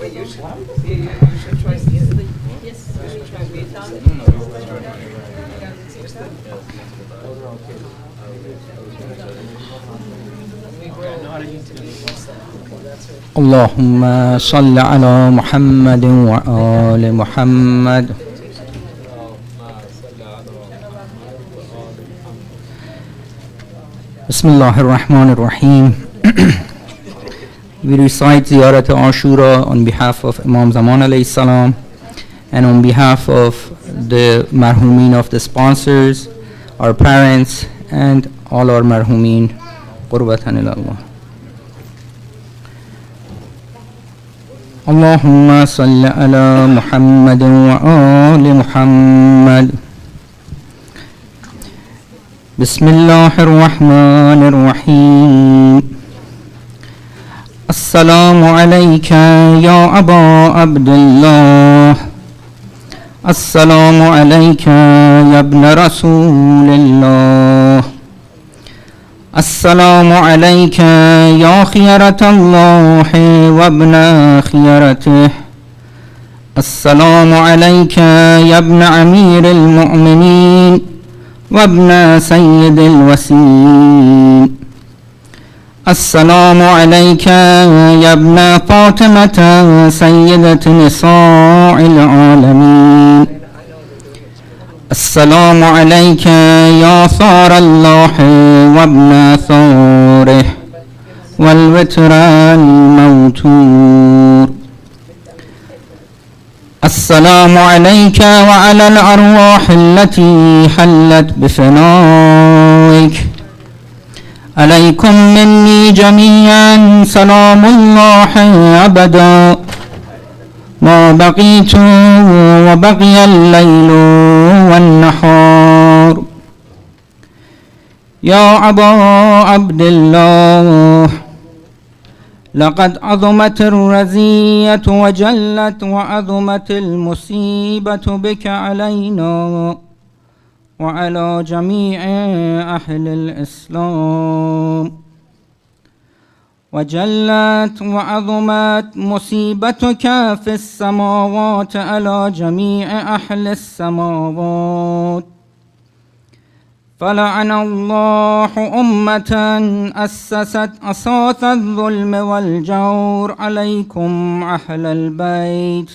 You should try to use it. Yes. You should try to be اللهم صل على محمد وآل محمد. Bismillah ar-Rahman ar-Rahim. We recite Ziyarat Ashura on behalf of Imam Zaman alayhi salam and on behalf of the marhumin of the sponsors, our parents and all our marhumin. Qurbatan ila Allah. Allahumma salli ala Muhammadin wa ali Muhammad. Bismillahir Rahmanir Rahim. Assalamu alayka ya Aba Abdullah. Assalamu alayka ya ibn Rasulillah. Assalamu alayka ya khiyaratallahi wa ibn khiyaratih. Assalamu alayka ya ibn amiril mu'minin وابن سيد الوسيم. السلام عليك يا ابن فاطمة سيدة نساء العالمين. السلام عليك يا ثار الله وابن ثوره والوتر الموتور. السلام عليك وعلى الأرواح التي حلت بفنائك. عليكم مني جميعا سلام الله أبدا ما بقيت وبقي الليل والنهار. يا أبا عبد الله لقد عظمت الرزية وجلت وعظمت المصيبة بك علينا وعلى جميع أهل الإسلام. وجلت وعظمت مصيبتك في السماوات على جميع أهل السماوات. فلعن الله أمة أسست أساس الظلم والجور عليكم أهل البيت.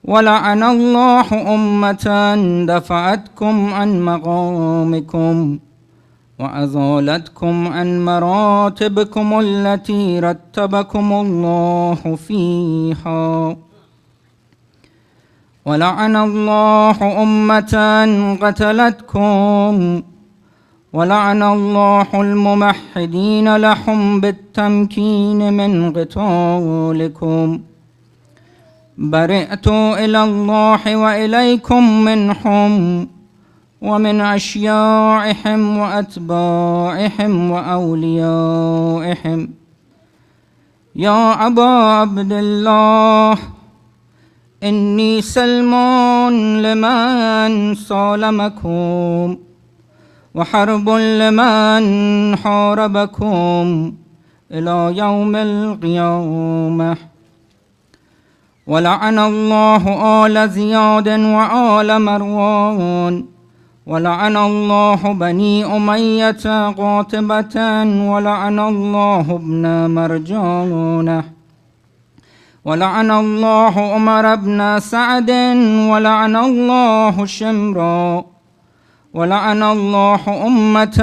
ولعن الله أمة دفعتكم عن مقامكم وأزالتكم عن مراتبكم التي رتبكم الله فيها. ولعن الله أمة قتلتكم. ولعن الله الممحدين لهم بالتمكين من قتالكم. برئت إلى الله وإليكم منهم ومن أشياعهم وأتباعهم وأوليائهم. يا أبا عبد الله إني سلمان لمن سالمكم وحرب لمن حاربكم إلى يوم القيامة. ولعن الله آل زياد وآل مروان. ولعن الله بني أمية قاطبة. ولعن الله ابن مرجانة. ولعن الله عمر بن سعد. ولعن الله شمرا. ولعن الله أمة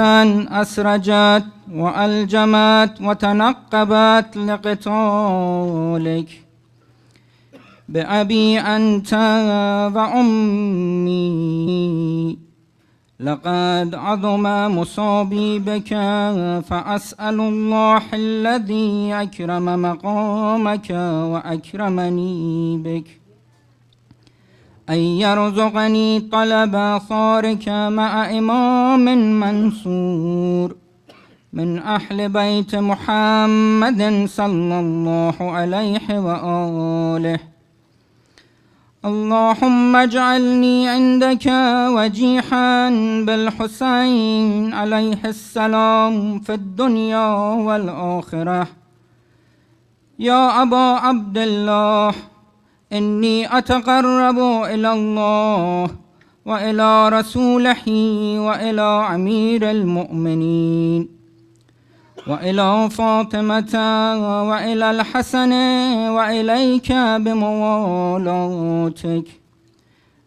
أسرجت وألجمت وتنقبت لقتالك. بأبي أنت وأمي لقد عظم مصابي بك. فأسأل الله الذي أكرم مقامك وأكرمني بك أن يرزقني طلب ثارك مع إمام منصور من أهل بيت محمد صلى الله عليه وآله. اللهم اجعلني عندك وجيحا بالحسين عليه السلام في الدنيا والآخرة. يا أبا عبد الله إني أتقرب إلى الله وإلى رسوله وإلى أمير المؤمنين وإلى فاطمة وإلى الحسن وإليك بموالاتك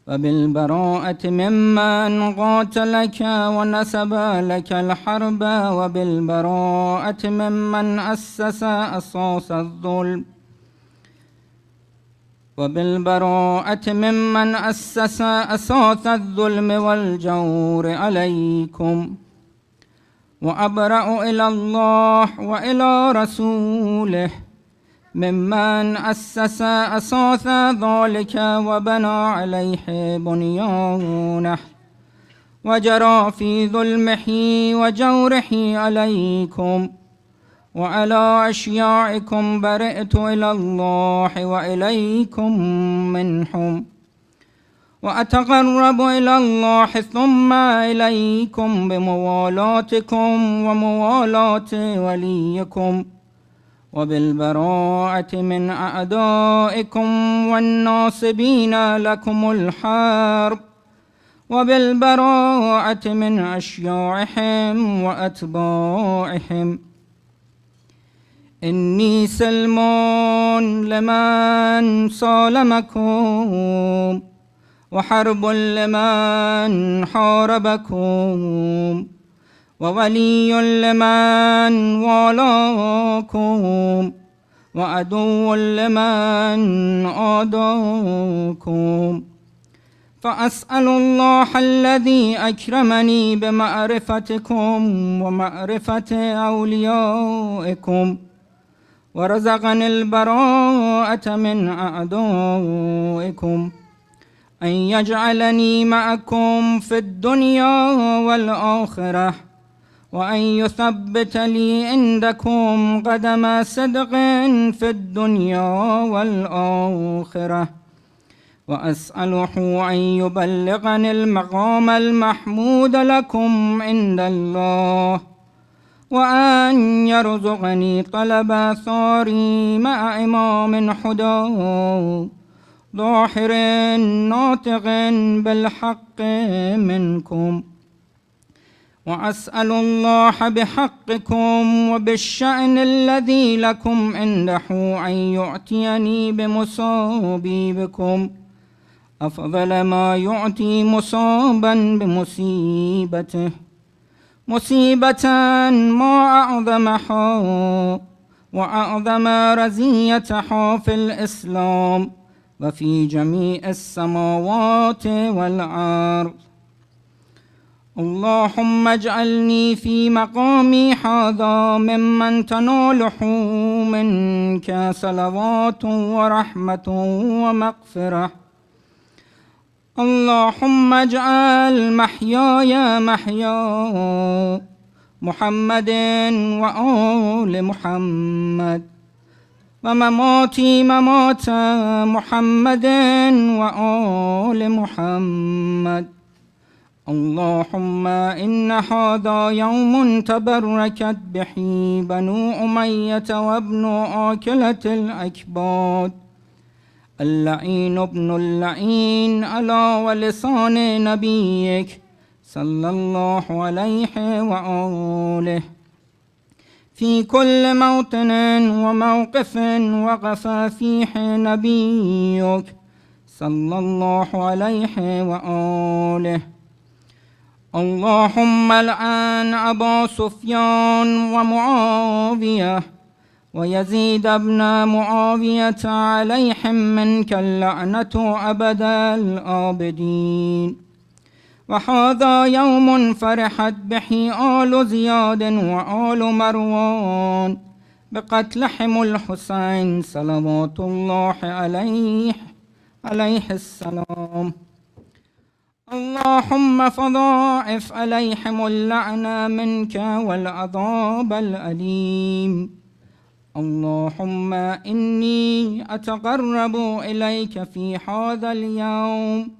وبالبراءة ممن قاتلك ونسب لك الحرب وبالبراءة ممن أسس أساس الظلم وبالبراءة ممن أسس أساس الظلم والجور عليكم وأبرأ إلى الله وإلى رسوله ممن أسس أساس ذلك وبنى عليه بنيانه وجرى في ظلمه وجوره عليكم وعلى أشياعكم برئت إلى الله وإليكم منهم وأتقرب إلى الله ثم إليكم بموالاتكم وموالاة وليكم وبالبراءة من أعدائكم والناصبين لكم الحرب وبالبراءة من أشياعهم وأتباعهم إني سلم لمن صالمكم وحرب لمن حاربكم وولي لمن والاكم وعدو لمن عاداكم فأسأل الله الذي أكرمني بمعرفتكم ومعرفة أوليائكم ورزقني البراءة من أعدائكم أن يجعلني معكم في الدنيا والآخرة وأن يثبت لي عندكم قدم صدق في الدنيا والآخرة وأسأله أن يبلغني المقام المحمود لكم عند الله وأن يرزقني طلب ثاري مع إمام حداه ظاهر ناطق بالحق منكم وأسأل الله بحقكم وبالشأن الذي لكم عنده أن يعطيني بمصابيبكم أفضل ما يعطي مصابا بمصيبته مصيبة ما أعظمها وأعظم رزيتها في الإسلام وفي جميع السماوات والأرض اللهم اجعلني في مقامي هذا ممن تناله منك صلوات ورحمة ومغفرة اللهم اجعل محياي محيا محمد وآل محمد ومماتي ممات محمد وآل محمد اللهم إن هذا يوم تبركت به بنو أمية وابن آكلة الأكباد اللعين ابن اللعين على ولسان نبيك صلى الله عليه وآله في كل موطن وموقف وقف فيه نبيك صلى الله عليه وآله اللهم لعن أبا سفيان ومعاوية ويزيد ابن معاوية عليهم منك اللعنة أبد الآبدين وهذا يوم فرحت به آل زياد وآل مروان بقتلهم الحسين صلوات الله عليه السلام اللهم فضاعف عليهم اللعنة منك والعذاب الأليم اللهم إني أتقرب إليك في هذا اليوم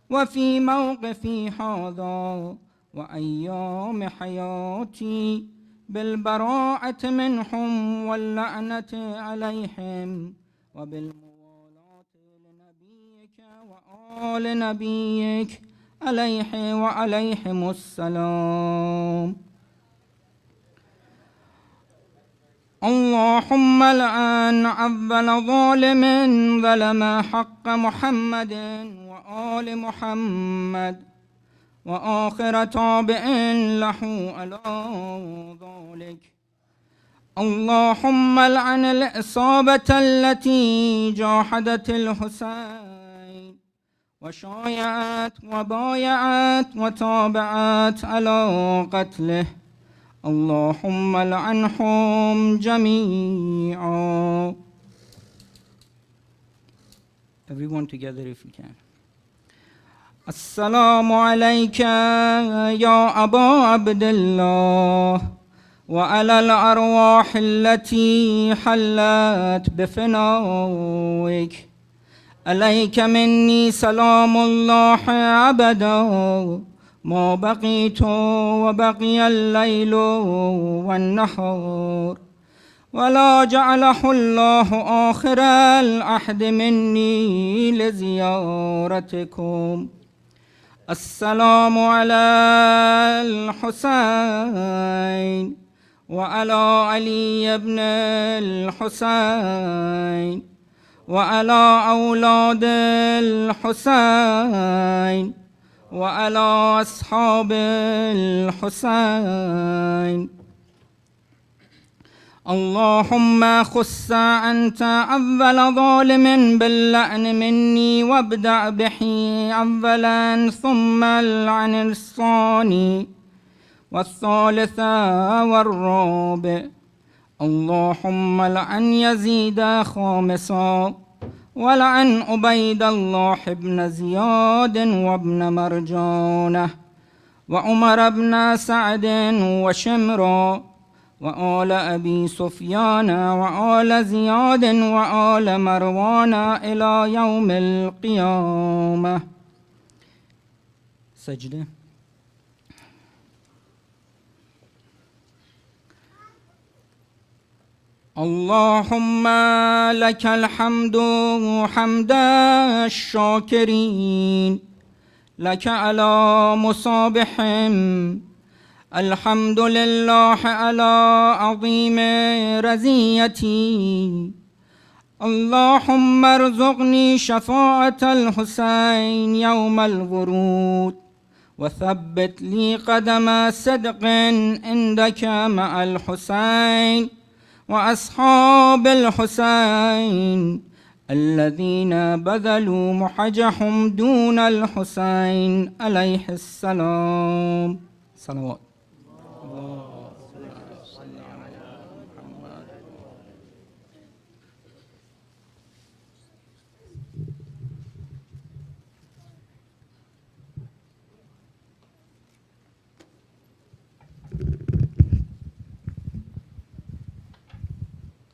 وفي موقفي هذا وأيام حياتي بالبراءة منهم واللعنة عليهم وبالموالاة لنبيك وآل نبيك عليه وعليهم السلام. اللهم لعن أول ظالم ظلم حق محمد وآل محمد وآخر تابع له على ذلك. اللهم لعن الإصابة التي جاحدت الحسين وشايعت وبايعت وتابعت على قتله. اللهم لعنهم جميعا. Everyone together if you can. السلام عليك يا أبا عبد الله وعلى الأرواح التي حلت بفنائك. عليك مني سلام الله أبدا ما بقيت وبقي الليل والنهار، ولا جعله الله آخر العهد مني لزيارتكم. السلام على الحسين وعلى علي بن الحسين وعلى أولاد الحسين وعلى أصحاب الحسين. اللهم خص أنت أول ظالم باللعن مني وابدأ به أولا ثم اللعن الثاني والثالث والرابع. اللهم لعن يزيد خامسا ولعن عبيد الله بن زياد وابن مرجانة وعمر بن سعد وشمرا وآل أبي سفيان وآل زياد وآل مروان إلى يوم القيامة. سجدة. اللهم لك الحمد حمد الشاكرين، لك على مصابحهم. الحمد لله على عظيم رزيتي. اللهم ارزقني شفاعة الحسين يوم الورود وثبت لي قدم صدق عندك مع الحسين وأصحاب الحسين الذين بذلوا محجهم دون الحسين عليه السلام. صلوات.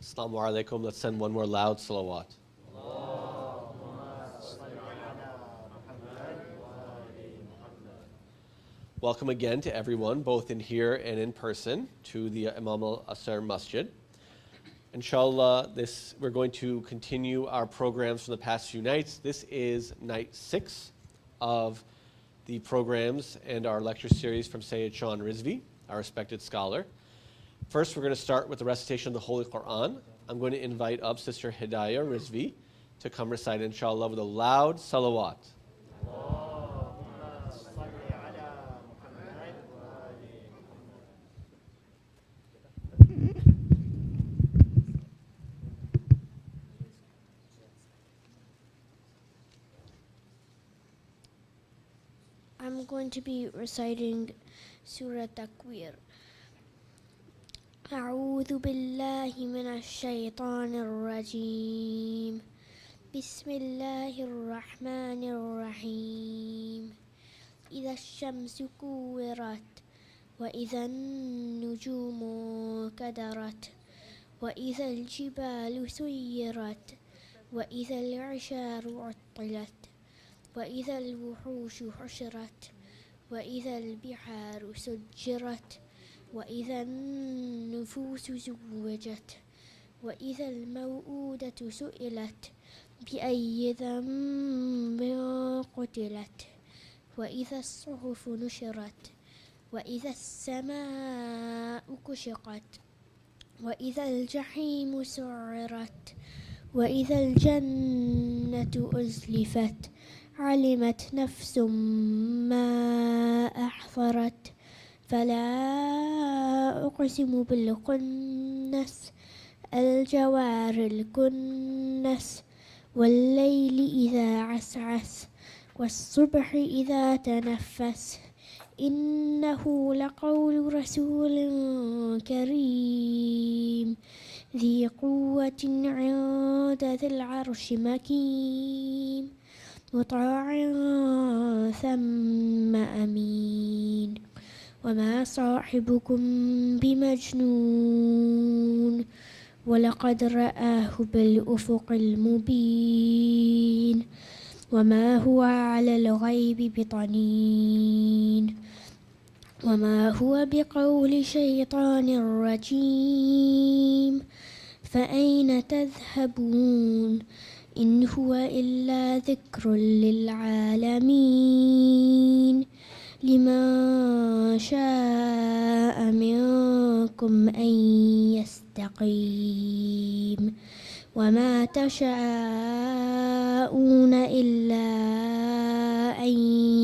Assalamu alaikum. Let's send one more loud salawat. Welcome again to everyone, both in here and in person, to the Imam al-Asr Masjid. Inshallah, we're going to continue our programs from the past few nights. This is night 6 of the programs and our lecture series from Sayyid Shaan Rizvi, our respected scholar. First, we're going to start with the recitation of the Holy Quran. I'm going to invite up Sister Hidayah Rizvi to come recite, inshallah, with a loud salawat. I'm going to be reciting Surah Takwir. أعوذ بالله من الشيطان الرجيم. بسم الله الرحمن الرحيم. إذا الشمس كورت وإذا النجوم كدرت وإذا الجبال سيرت وإذا العشار عطلت وإذا الوحوش حشرت وإذا البحار سجرت وإذا النفوس زوجت وإذا الموءودة سئلت بأي ذنب قتلت وإذا الصحف نشرت وإذا السماء كشطت وإذا الجحيم سعرت وإذا الجنة أزلفت علمت نفس ما أحضرت فلا أقسم بالخنس الجوار الكنس والليل إذا عسعس والصبح إذا تنفس إنه لقول رسول كريم ذي قوة عند ذي العرش مكين مطاع ثم أمين وما صاحبكم بمجنون ولقد رآه بالأفق المبين وما هو على الغيب بضنين وما هو بقول شيطان رجيم فأين تذهبون إن هو إلا ذكر للعالمين لمن شاء منكم أن يستقيم وما تشاءون إلا أن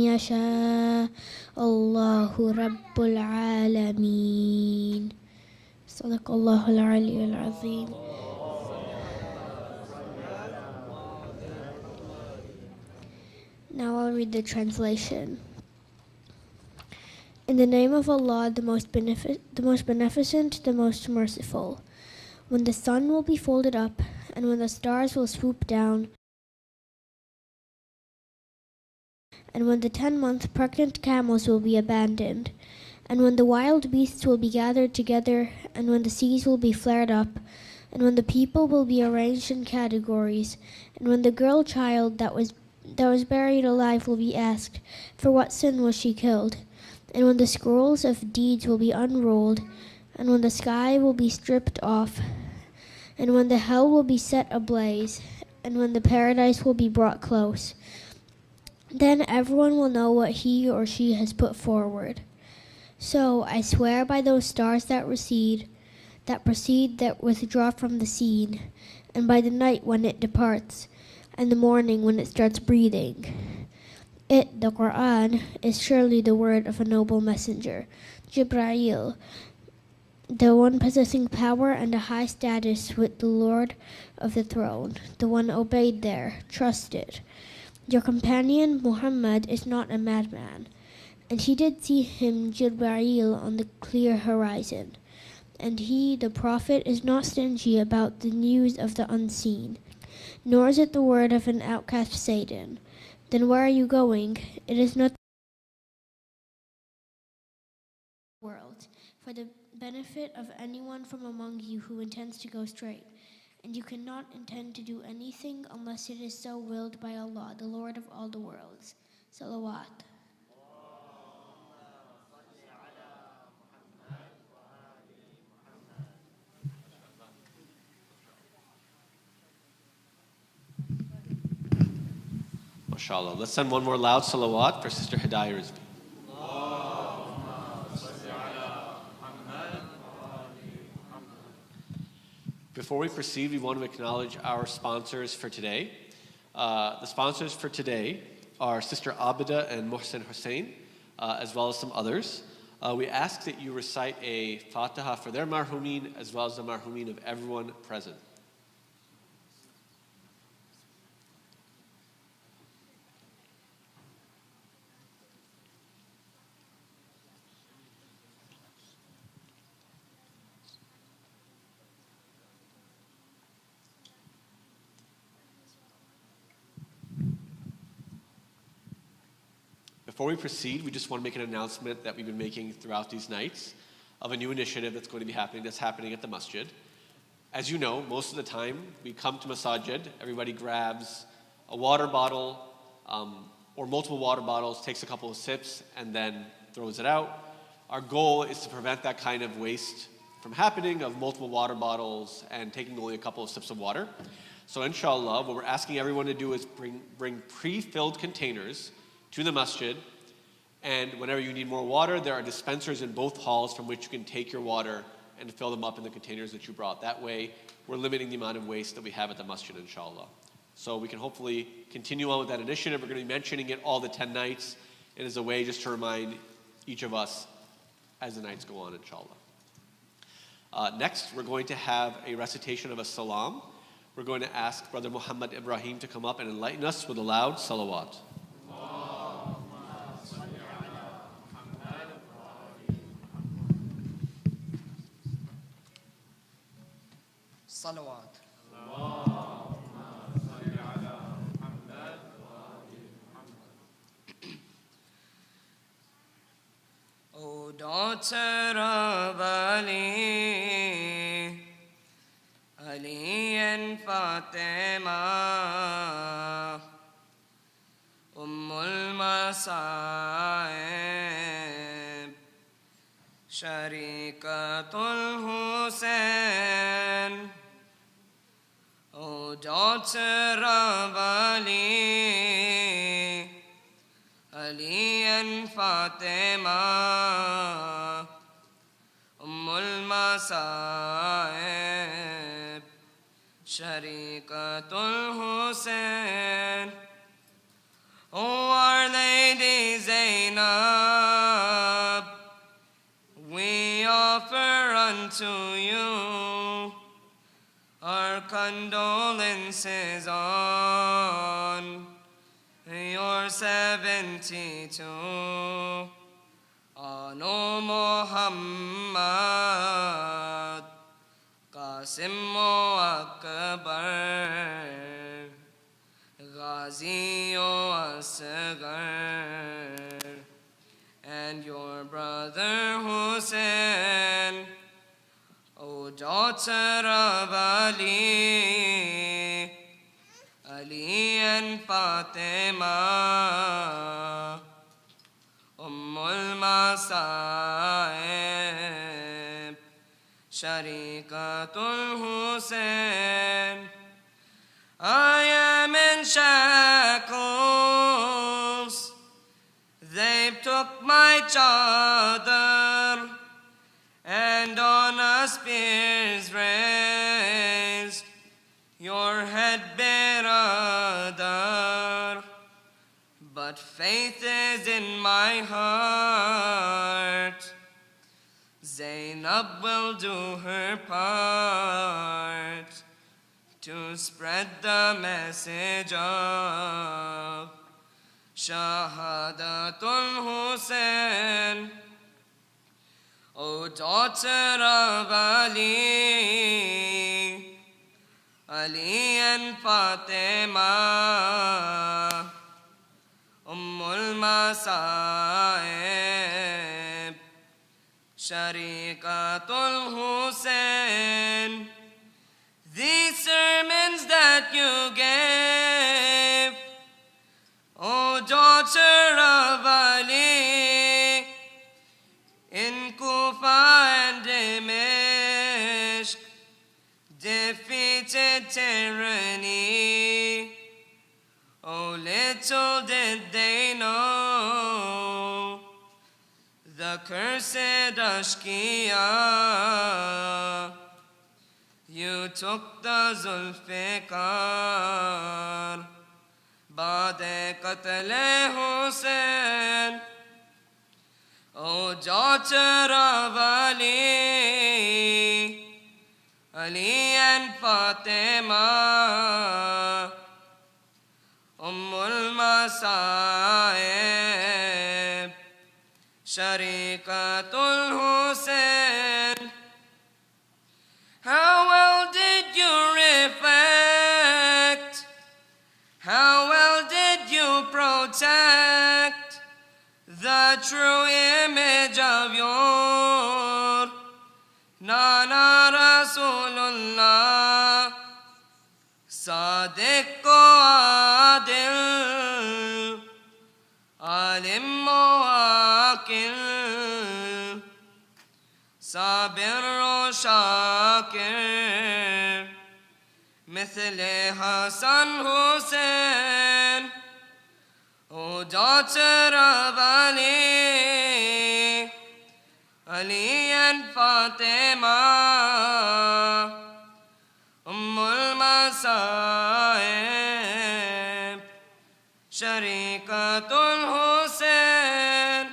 يشاء الله رب العالمين صدق الله العلي العظيم. Now I'll read the translation. In the name of Allah, the most beneficent, the most merciful. When the sun will be folded up, and when the stars will swoop down, and when the 10-month pregnant camels will be abandoned, and when the wild beasts will be gathered together, and when the seas will be flared up, and when the people will be arranged in categories, and when the girl child that was buried alive will be asked, for what sin was she killed? And when the scrolls of deeds will be unrolled, and when the sky will be stripped off, and when the hell will be set ablaze, and when the paradise will be brought close, then everyone will know what he or she has put forward. So I swear by those stars that proceed, that withdraw from the scene, and by the night when it departs, and the morning when it starts breathing. It, the Quran, is surely the word of a noble messenger, Jibreel, the one possessing power and a high status with the Lord of the throne, the one obeyed there, trusted. Your companion Muhammad is not a madman, and he did see him, Jibreel, on the clear horizon. And he, the Prophet, is not stingy about the news of the unseen, nor is it the word of an outcast Satan. Then where are you going? It is not the world, for the benefit of anyone from among you who intends to go straight. And you cannot intend to do anything unless it is so willed by Allah, the Lord of all the worlds. Salawat. MashaAllah. Let's send one more loud salawat for Sister Hidayah Rizvi. Before we proceed, we want to acknowledge our sponsors for today. The sponsors for today are Sister Abida and Mohsen Hussein, as well as some others. We ask that you recite a Fatiha for their marhumin, as well as the marhumin of everyone present. Before we proceed, we just want to make an announcement that we've been making throughout these nights of a new initiative that's going to be happening, at the Masjid. As you know, most of the time, we come to Masjid, everybody grabs a water bottle or multiple water bottles, takes a couple of sips, and then throws it out. Our goal is to prevent that kind of waste from happening, of multiple water bottles and taking only a couple of sips of water. So inshallah, what we're asking everyone to do is bring pre-filled containers to the masjid, and whenever you need more water, there are dispensers in both halls from which you can take your water and fill them up in the containers that you brought. That way, we're limiting the amount of waste that we have at the masjid, inshallah. So we can hopefully continue on with that initiative. We're going to be mentioning it all the 10 nights. It is a way just to remind each of us as the nights go on, inshallah. Next, we're going to have a recitation of a salam. We're going to ask Brother Muhammad Ibrahim to come up and enlighten us with a loud salawat. Salawat. O daughter of Ali, Ali and Fatima, Ummul Masaib, Sharikatul Hussein. O daughter of Ali, Ali and Fatima, Ummul Masaib, Sharikatul Hussein. O Our Lady Zainab, we offer unto you our condolences on your 72. On O Muhammad, Qasim o Akbar, Ghazi o Asghar, and your brother Hussein. O daughter of Ali, Ali and Fatima, Ummul Masaib, Sharikatul Hussein. I am in shackles, they took my chadar, and on a spear's raised your head, Biradar. But faith is in my heart, Zainab will do her part to spread the message of Shahadatul Hussein. O daughter of Ali, Ali and Fatima, Ummul Masaib, Sharikatul Hussein. These sermons that you gave, O daughter of Ali, in Kufa and Dimishq, defeated tyranny. Oh, little did they know the cursed Ashkiya. You took the Zulfikar, Bade Qatle Hussein. O daughter of Ali, Ali and Fatima, Ummul Masaib, Sharikatul Hussein. How well did you reflect? How well did you protect the true image of your Nana Rasulullah, Sadiq o Adil, Alim o Aqil, مثل حسن حسین او daughter of Ali, Ali and Fatima, Masaib, Sharikatul Hussein.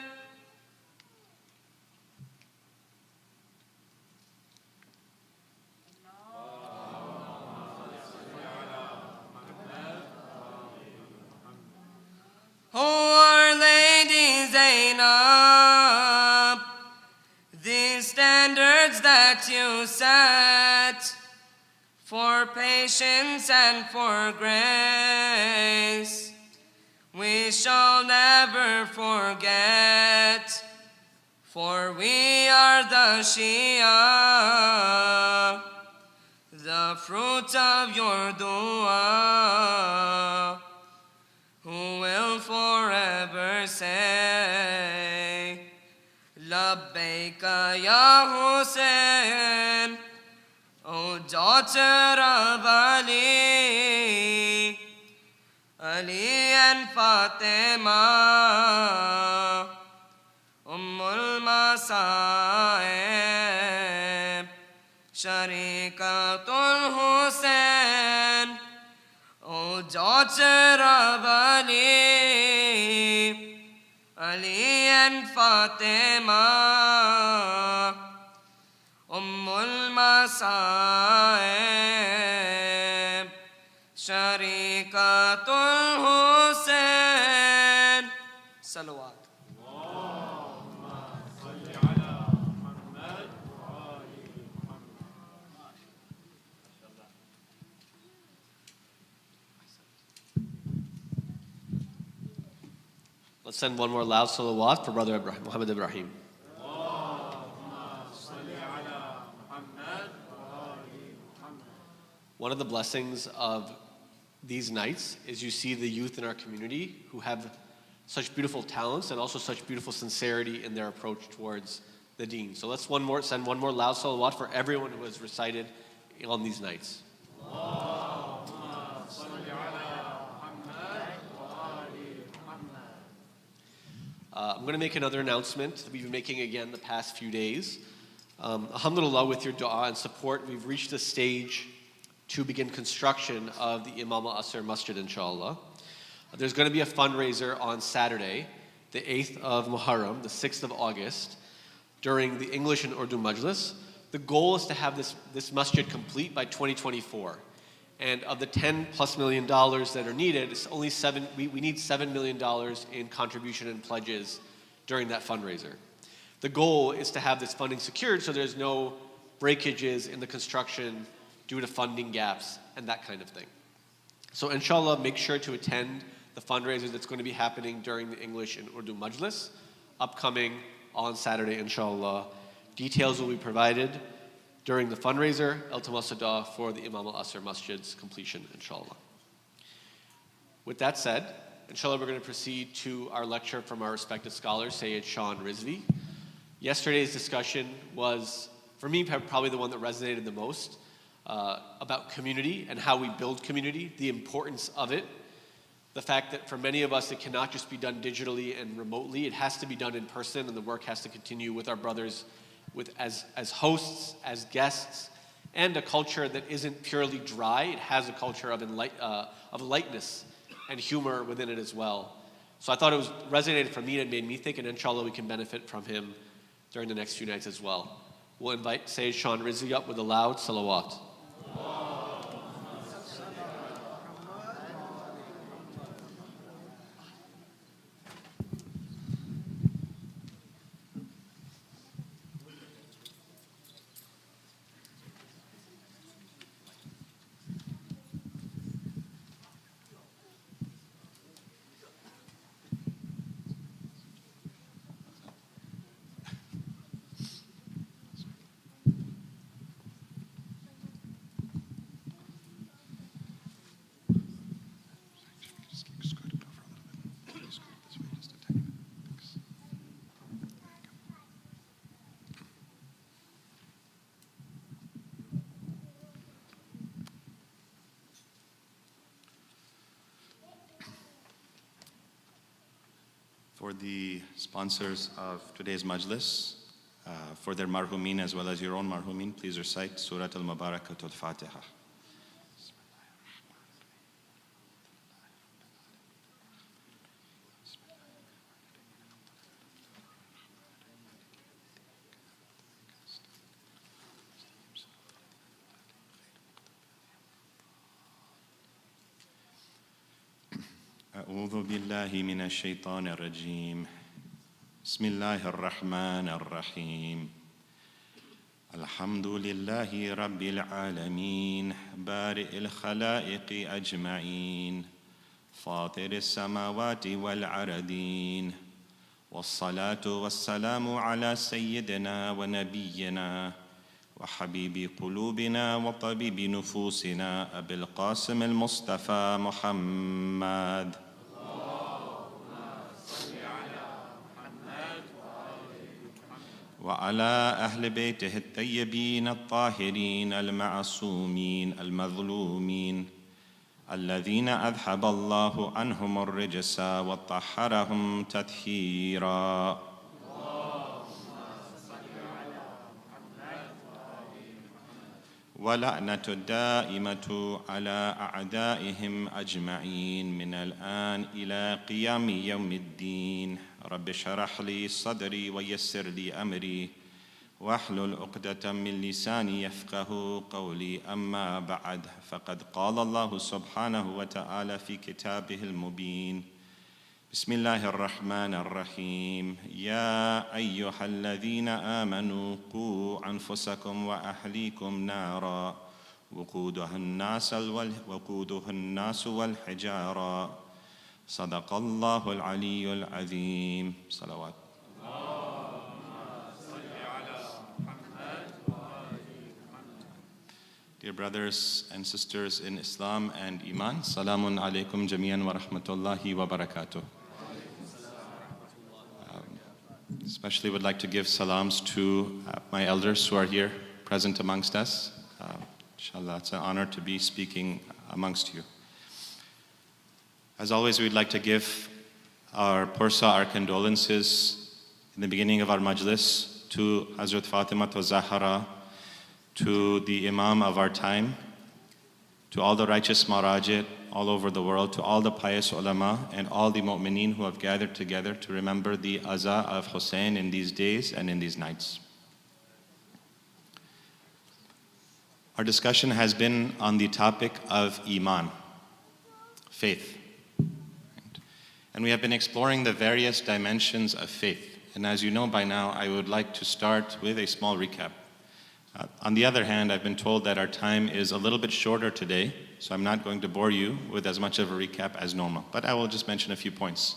Oh, Our Lady Zainab, these standards that you set for patience and for grace, we shall never forget, for we are the Shia, the fruit of your dua, who will forever say, Labbaika ya Hussein, O daughter of Ali, Ali and Fatima, Ummul Masaib, Sharikatul Hussein, O daughter of Ali, Ali and Fatima, Ummul Masaib, Sharikatul Hussein. Salawat. Let's send one more loud salawat for Brother Muhammad Ibrahim. One of the blessings of these nights is you see the youth in our community who have such beautiful talents and also such beautiful sincerity in their approach towards the deen. So let's send one more loud salawat for everyone who has recited on these nights. I'm going to make another announcement that we've been making again the past few days. Alhamdulillah, with your dua and support, we've reached a stage to begin construction of the Imam al-Asr Masjid, inshallah. There's going to be a fundraiser on Saturday, the 8th of Muharram, the 6th of August, during the English and Urdu Majlis. The goal is to have this masjid complete by 2024. And of the $10+ million that are needed, it's only we need $7 million in contribution and pledges during that fundraiser. The goal is to have this funding secured so there's no breakages in the construction due to funding gaps and that kind of thing. So inshallah, make sure to attend the fundraiser that's going to be happening during the English and Urdu Majlis, upcoming on Saturday, inshallah. Details will be provided during the fundraiser, Al-Tamassadah, for the Imam al-Asr Masjid's completion, inshallah. With that said, inshallah, we're going to proceed to our lecture from our respected scholar, Sayyid Shaan Rizvi. Yesterday's discussion was, for me, probably the one that resonated the most, about community and how we build community, the importance of it, the fact that for many of us it cannot just be done digitally and remotely, it has to be done in person, and the work has to continue with our brothers as hosts, as guests, and a culture that isn't purely dry. It has a culture of lightness and humor within it as well. So I thought it resonated for me and made me think, and inshallah we can benefit from him during the next few nights as well. We'll invite Sayyid Shaan Rizvi up with a loud salawat. for the sponsors of today's Majlis, for their marhumin as well as your own marhumin, please recite Surat al-Mubarakah al-Fatiha. أعوذ بالله من الشيطان الرجيم بسم الله الرحمن الرحيم الحمد لله رب العالمين بارئ الخلائق أجمعين فاطر السماوات والأرضين والصلاة والسلام على سيدنا ونبينا وحبيب قلوبنا وطبيب نفوسنا أبي القاسم المصطفى محمد وعلى أهل بيته الطيبين الطاهرين المعصومين المظلومين الذين أذهب الله عنهم الرجس وطهرهم تطهيرا ولعنة الدائمة على أعدائهم أجمعين من الآن إلى قيام يوم الدين رب اشرح لي صدري ويسر لي أمري واحلل عقدة من لساني يفقه قولي أما بعد فقد قال الله سبحانه وتعالى في كتابه المبين بسم الله الرحمن الرحيم يا أيها الذين آمنوا قوا أنفسكم وأهليكم نارا وقودها الناس والحجارة صدق الله العلي العظيم صلوات Dear brothers and sisters in Islam and Iman, Salamun alaikum jami'an wa rahmatullahi wa barakatuh. Especially would like to give salams to my elders who are here present amongst us. Inshallah, it's an honor to be speaking amongst you. As always, we'd like to give our pursa, our condolences in the beginning of our majlis to Hazrat Fatima Zahra, to the Imam of our time, to all the righteous marajit all over the world, to all the pious ulama and all the mu'mineen who have gathered together to remember the aza of Hussein in these days and in these nights. Our discussion has been on the topic of Iman, faith. And we have been exploring the various dimensions of faith. And as you know by now, I would like to start with a small recap. On the other hand, I've been told that our time is a little bit shorter today, so I'm not going to bore you with as much of a recap as normal, but I will just mention a few points.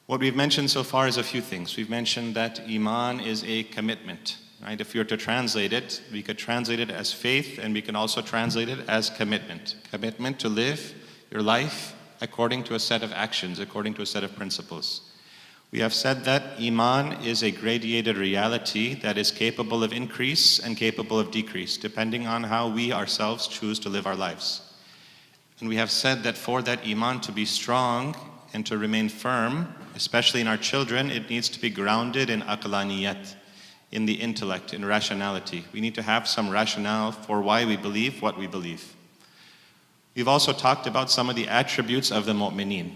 What we've mentioned so far is a few things. We've mentioned that Iman is a commitment, right? If you were to translate it, we could translate it as faith, and we can also translate it as commitment. Commitment to live your life according to a set of actions, according to a set of principles. We have said that Iman is a gradated reality that is capable of increase and capable of decrease, depending on how we ourselves choose to live our lives. And we have said that for that Iman to be strong and to remain firm, especially in our children, it needs to be grounded in aqlaniyat, in the intellect, in rationality. We need to have some rationale for why we believe what we believe. We've also talked about some of the attributes of the mu'mineen.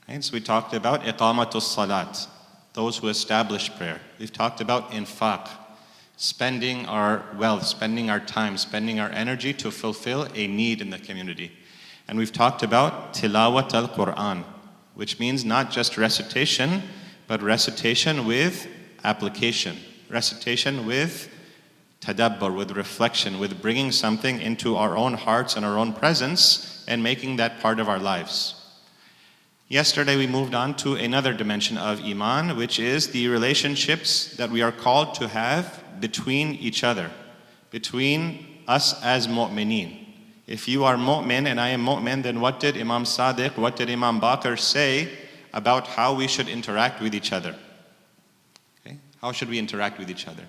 Right? So we talked about iqamatus salat, those who establish prayer. We've talked about infaq, spending our wealth, spending our time, spending our energy to fulfill a need in the community. And we've talked about tilawat al-Quran, which means not just recitation, but recitation with application, recitation with tadabbur, with reflection, with bringing something into our own hearts and our own presence and making that part of our lives. Yesterday we moved on to another dimension of Iman, which is the relationships that we are called to have between each other, between us as mu'mineen. If you are mu'min and I am mu'min, then what did Imam Sadiq, what did Imam Baqir say about how we should interact with each other? Okay? How should we interact with each other?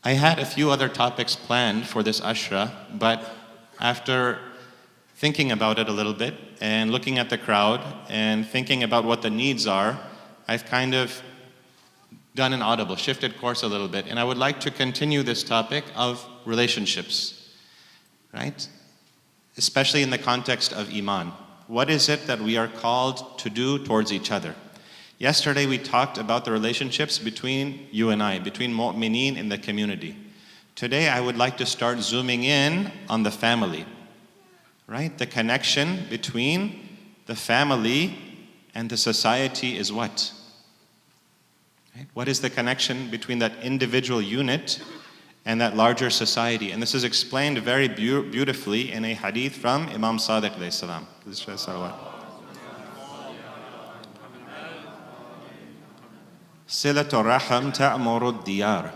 I had a few other topics planned for this ashra, but after thinking about it a little bit and looking at the crowd and thinking about what the needs are, I've kind of done an audible, shifted course a little bit, and I would like to continue this topic of relationships, right? Especially in the context of Iman. What is it that we are called to do towards each other? Yesterday we talked about the relationships between you and I, between mu'mineen in the community. Today I would like to start zooming in on the family, right? The connection between the family and the society is what? Right? What is the connection between that individual unit and that larger society? And this is explained very beautifully in a hadith from Imam Sadiq alayhi salam. Silatul raham ta'muru diyar.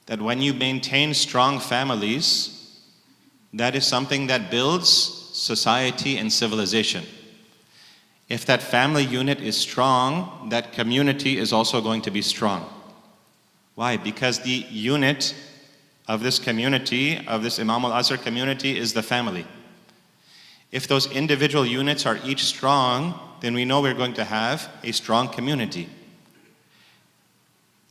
That when you maintain strong families, that is something that builds society and civilization. If that family unit is strong, that community is also going to be strong. Why? Because the unit of this community, of this Imam al-Asr community, is the family. If those individual units are each strong, then we know we're going to have a strong community.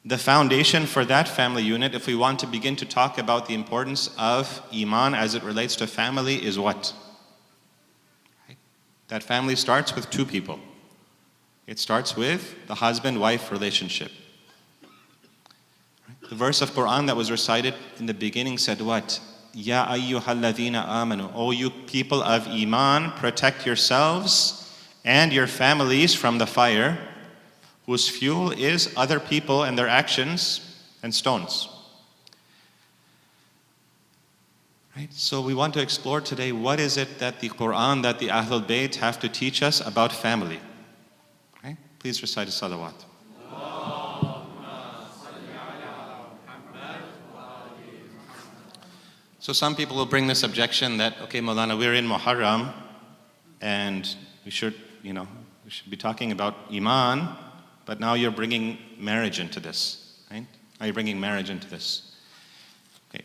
The foundation for that family unit, if we want to begin to talk about the importance of Iman as it relates to family, is what? That family starts with two people. It starts with the husband-wife relationship. The verse of Quran that was recited in the beginning said what? Ya ayyuhalladhina amanu. O you people of Iman, protect yourselves and your families from the fire, whose fuel is other people and their actions and stones. Right? So we want to explore today what is it that the Quran, that the Ahlul Bayt have to teach us about family. Right? Please recite a salawat. So some people will bring this objection that, okay, Maulana, we're in Muharram and we should be talking about Iman, but now you're bringing marriage into this, right? Now you're bringing marriage into this. Okay.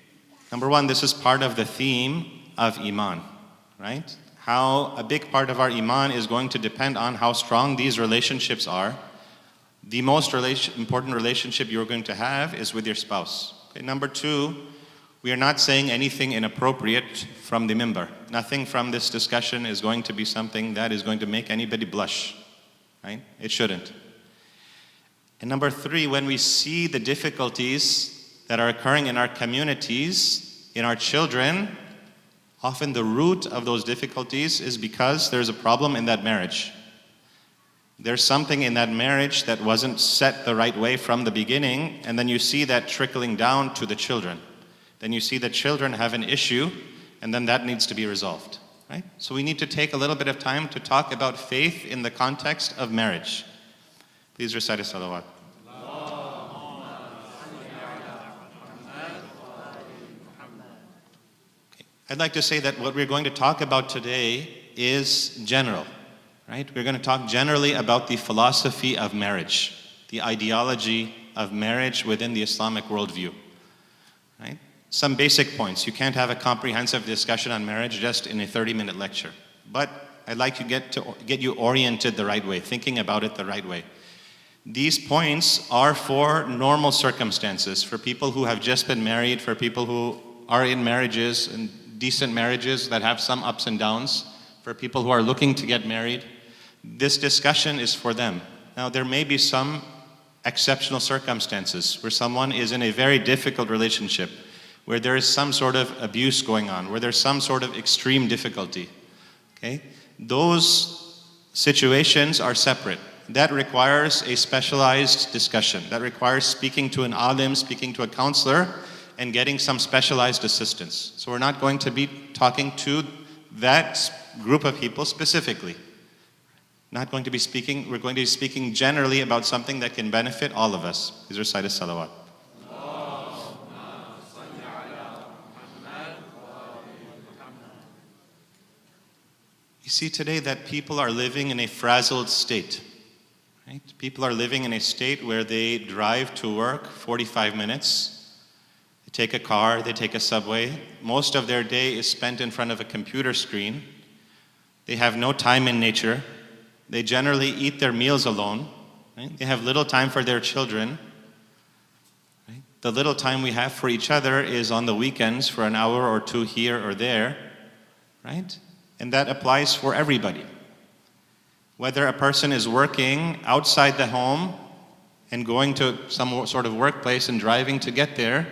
Number one, this is part of the theme of Iman, right? How a big part of our Iman is going to depend on how strong these relationships are. The most important relationship you're going to have is with your spouse. Okay. Number two, we are not saying anything inappropriate from the mimbar. Nothing from this discussion is going to be something that is going to make anybody blush, right? It shouldn't. And number three, when we see the difficulties that are occurring in our communities, in our children, often the root of those difficulties is because there's a problem in that marriage. There's something in that marriage that wasn't set the right way from the beginning, and then you see that trickling down to the children. Then you see that children have an issue, and then that needs to be resolved, right? So we need to take a little bit of time to talk about faith in the context of marriage. Please recite a salawat. Okay. I'd like to say that what we're going to talk about today is general, right? We're going to talk generally about the philosophy of marriage, the ideology of marriage within the Islamic worldview, right? Some basic points. You can't have a comprehensive discussion on marriage just in a 30-minute lecture. But I'd like to get you oriented the right way, thinking about it the right way. These points are for normal circumstances, for people who have just been married, for people who are in marriages, and decent marriages that have some ups and downs, for people who are looking to get married. This discussion is for them. Now, there may be some exceptional circumstances where someone is in a very difficult relationship, where there is some sort of abuse going on, where there's some sort of extreme difficulty. Okay? Those situations are separate. That requires a specialized discussion. That requires speaking to an alim, speaking to a counselor, and getting some specialized assistance. So we're not going to be talking to that group of people specifically. We're going to be speaking generally about something that can benefit all of us. Please recite a salawat. You see today that people are living in a frazzled state. Right? People are living in a state where they drive to work 45 minutes. It take a car, they take a subway. Most of their day is spent in front of a computer screen. They have no time in nature. They generally eat their meals alone. Right? They have little time for their children. Right? The little time we have for each other is on the weekends for an hour or two here or there. Right? And that applies for everybody. Whether a person is working outside the home and going to some sort of workplace and driving to get there,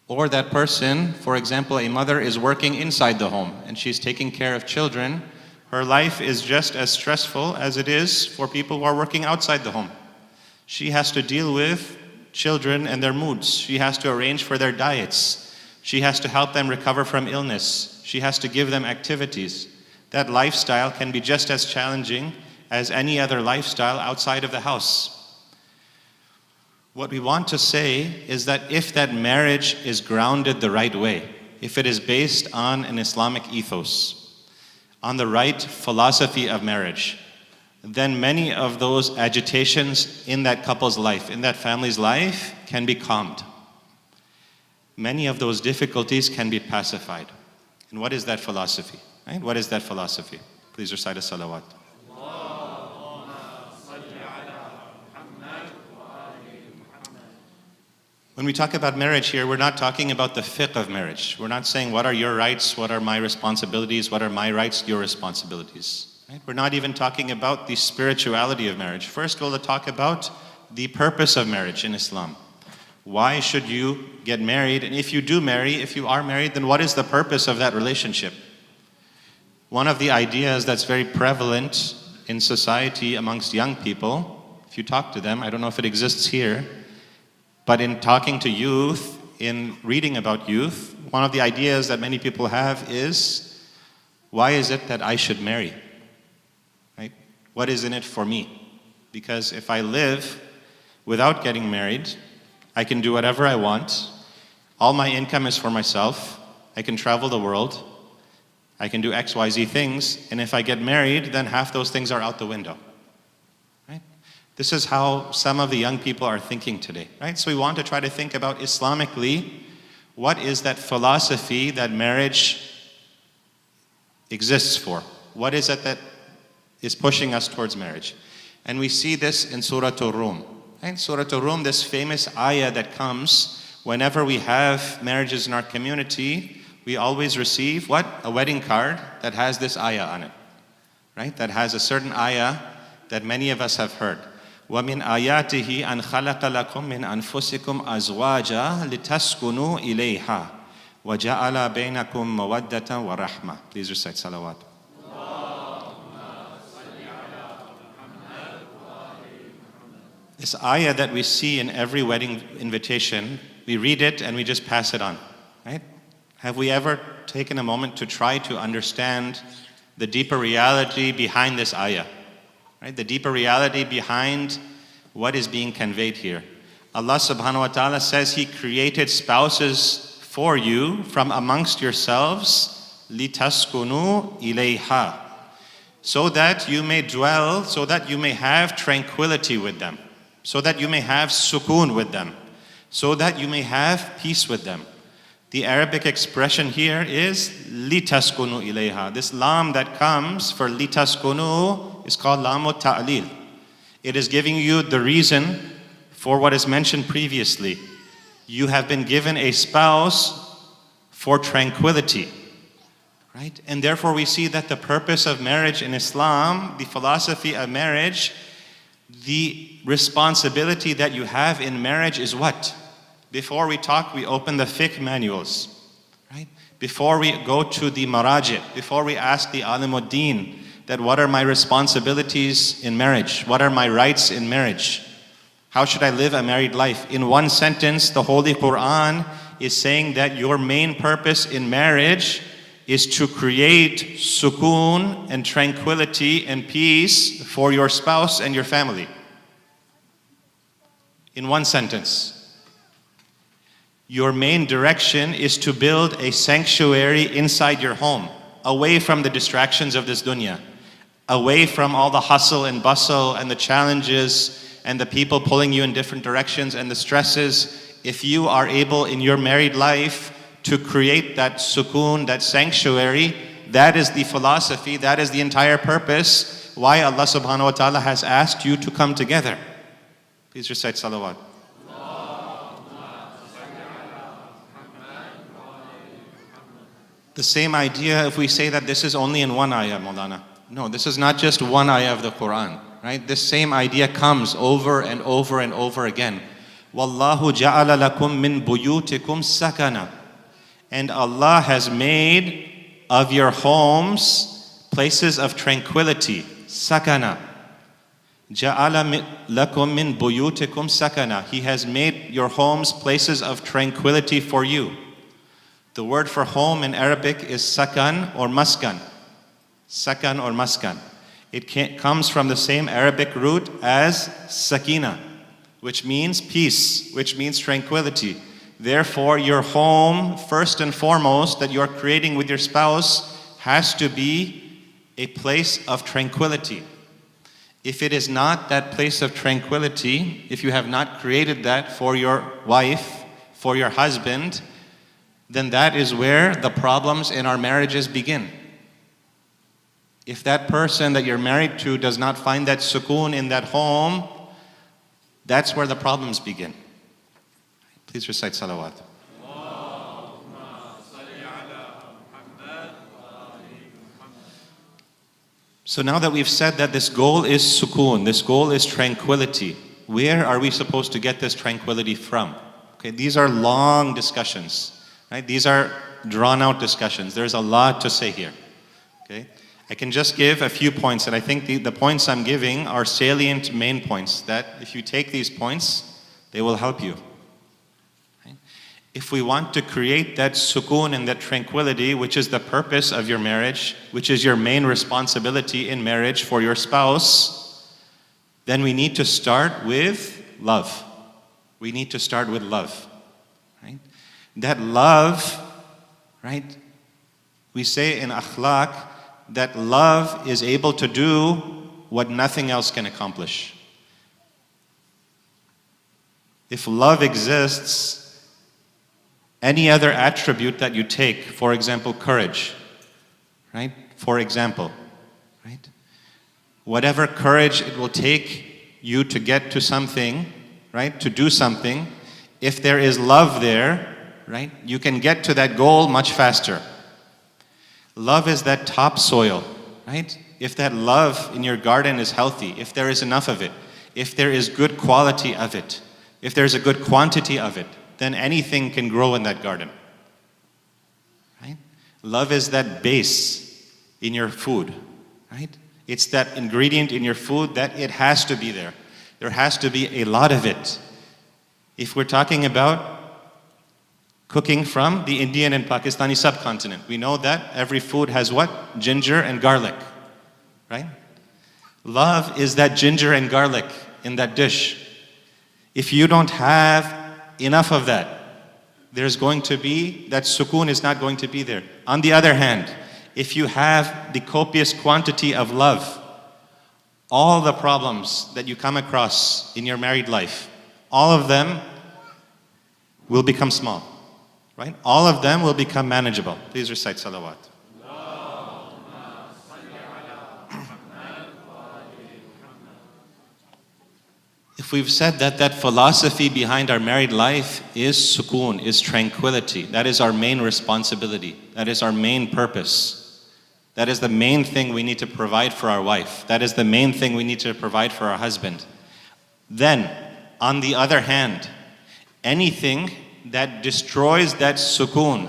or that person, for example, a mother is working inside the home and she's taking care of children, her life is just as stressful as it is for people who are working outside the home. She has to deal with children and their moods. She has to arrange for their diets. She has to help them recover from illness. She has to give them activities. That lifestyle can be just as challenging as any other lifestyle outside of the house. What we want to say is that if that marriage is grounded the right way, if it is based on an Islamic ethos, on the right philosophy of marriage, then many of those agitations in that couple's life, in that family's life, can be calmed. Many of those difficulties can be pacified. And what is that philosophy? Right? What is that philosophy? Please recite a salawat. When we talk about marriage here, we're not talking about the fiqh of marriage. We're not saying what are your rights, what are my responsibilities, what are my rights, your responsibilities. Right? We're not even talking about the spirituality of marriage. First, we'll talk about the purpose of marriage in Islam. Why should you get married? And if you do marry, if you are married, then what is the purpose of that relationship? One of the ideas that's very prevalent in society amongst young people, if you talk to them, I don't know if it exists here, but in talking to youth, in reading about youth, one of the ideas that many people have is, why is it that I should marry? Right? What is in it for me? Because if I live without getting married, I can do whatever I want. All my income is for myself. I can travel the world. I can do X, Y, Z things. And if I get married, then half those things are out the window. Right? This is how some of the young people are thinking today. Right? So we want to try to think about Islamically, what is that philosophy that marriage exists for? What is it that is pushing us towards marriage? And we see this in Surah Ar-Rum. Right? Surah Ar-Rum, this famous ayah that comes whenever we have marriages in our community, we always receive what? A wedding card that has this ayah on it. Right? That has a certain ayah that many of us have heard. وَمِنْ آيَاتِهِ أَنْ خَلَقَ لَكُم مِّنْ أَنفُسِكُمْ أَزْوَاجًا لِتَسْكُنُوا إِلَيْهَا وَجَعَلَ بَيْنَكُم مَّوَدَّةً وَرَحْمَةً. Please recite salawat. This ayah that we see in every wedding invitation, we read it and we just pass it on. Right? Have we ever taken a moment to try to understand the deeper reality behind this ayah? Right? The deeper reality behind what is being conveyed here. Allah subhanahu wa ta'ala says He created spouses for you from amongst yourselves, لِتَسْكُنُوا إِلَيْهَا, so that you may dwell, so that you may have tranquility with them, so that you may have sukoon with them, so that you may have peace with them. The Arabic expression here is litaskunu ilayha. This lam that comes for litaskunu is called lamu ta'lil. It is giving you the reason for what is mentioned previously. You have been given a spouse for tranquility. Right? And therefore we see that the purpose of marriage in Islam, the philosophy of marriage, the responsibility that you have in marriage is what? Before we talk, we open the fiqh manuals, right? Before we go to the marajit, before we ask the alimuddin that what are my responsibilities in marriage? What are my rights in marriage? How should I live a married life? In one sentence, the Holy Quran is saying that your main purpose in marriage is to create sukoon and tranquility and peace for your spouse and your family. In one sentence. Your main direction is to build a sanctuary inside your home, away from the distractions of this dunya, away from all the hustle and bustle and the challenges and the people pulling you in different directions and the stresses if you are able in your married life to create that sukoon, that sanctuary, that is the philosophy, that is the entire purpose why Allah subhanahu wa ta'ala has asked you to come together. Please recite salawat. The same idea if we say that this is only in one ayah, Maulana. No, this is not just one ayah of the Quran, right? This same idea comes over and over and over again. Wallahu ja'ala lakum min buyutikum sakana. And Allah has made of your homes places of tranquility, sakana. Ja'ala lakum min buyutikum sakana. He has made your homes places of tranquility for you. The word for home in Arabic is sakan or maskan. Sakan or maskan. It comes from the same Arabic root as sakina, which means peace, which means tranquility. Therefore, your home, first and foremost, that you are creating with your spouse, has to be a place of tranquility. If it is not that place of tranquility, if you have not created that for your wife, for your husband, then that is where the problems in our marriages begin. If that person that you're married to does not find that sukoon in that home, that's where the problems begin. Please recite salawat. So now that we've said that this goal is sukoon, this goal is tranquility, where are we supposed to get this tranquility from? Okay, these are long discussions. Right? These are drawn out discussions. There's a lot to say here. Okay? I can just give a few points, and I think the points I'm giving are salient main points that if you take these points, they will help you. Right? If we want to create that sukoon and that tranquility, which is the purpose of your marriage, which is your main responsibility in marriage for your spouse, then we need to start with love. We need to start with love. Right? That love, right? We say in akhlaq that love is able to do what nothing else can accomplish. If love exists, any other attribute that you take, for example, courage, right? For example, right? Whatever courage it will take you to get to something, right? To do something, if there is love there, right? You can get to that goal much faster. Love is that topsoil, right? If that love in your garden is healthy, if there is enough of it, if there is good quality of it, if there's a good quantity of it, then anything can grow in that garden, right? Love is that base in your food, right? It's that ingredient in your food that it has to be there. There has to be a lot of it. If we're talking about cooking from the Indian and Pakistani subcontinent, we know that every food has what? Ginger and garlic, right? Love is that ginger and garlic in that dish. If you don't have enough of that, there's going to be, that sukoon is not going to be there. On the other hand, if you have the copious quantity of love, all the problems that you come across in your married life, all of them will become small. Right? All of them will become manageable. Please recite salawat. If we've said that that philosophy behind our married life is sukoon, is tranquility, that is our main responsibility, that is our main purpose, that is the main thing we need to provide for our wife, that is the main thing we need to provide for our husband, then, on the other hand, anything that destroys that sukoon,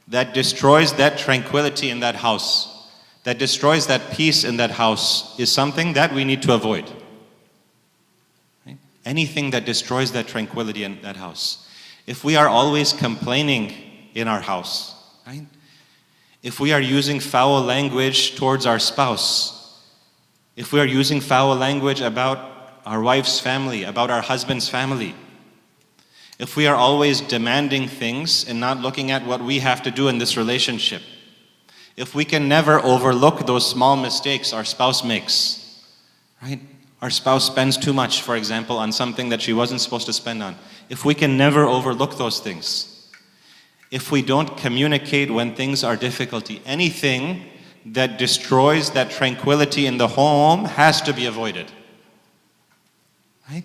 that destroys that tranquility in that house, that destroys that peace in that house, is something that we need to avoid. Right? Anything that destroys that tranquility in that house. If we are always complaining in our house, right? If we are using foul language towards our spouse, if we are using foul language about our wife's family, about our husband's family, if we are always demanding things and not looking at what we have to do in this relationship, if we can never overlook those small mistakes our spouse makes, right? Our spouse spends too much, for example, on something that she wasn't supposed to spend on. If we can never overlook those things, if we don't communicate when things are difficulty, anything that destroys that tranquility in the home has to be avoided. Right?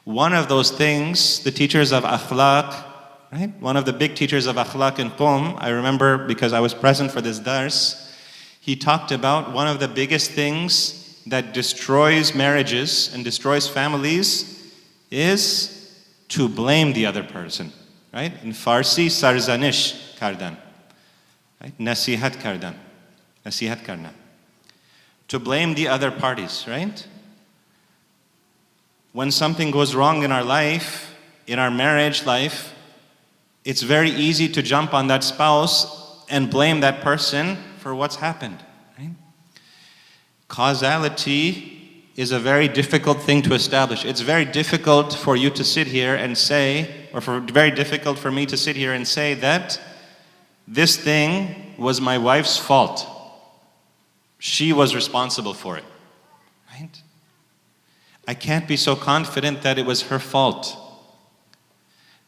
One of those things, the teachers of akhlaq, right? One of the big teachers of akhlaq in Qom, I remember because I was present for this dars, he talked about one of the biggest things that destroys marriages and destroys families is to blame the other person. Right? In Farsi, sarzanish kardan. Right? Nasihat kardan. Nasihat karna. To blame the other parties, right? When something goes wrong in our life, in our marriage life, it's very easy to jump on that spouse and blame that person for what's happened. Right? Causality is a very difficult thing to establish. It's very difficult for you to sit here and say, or very difficult for me to sit here and say that this thing was my wife's fault. She was responsible for it. Right? I can't be so confident that it was her fault.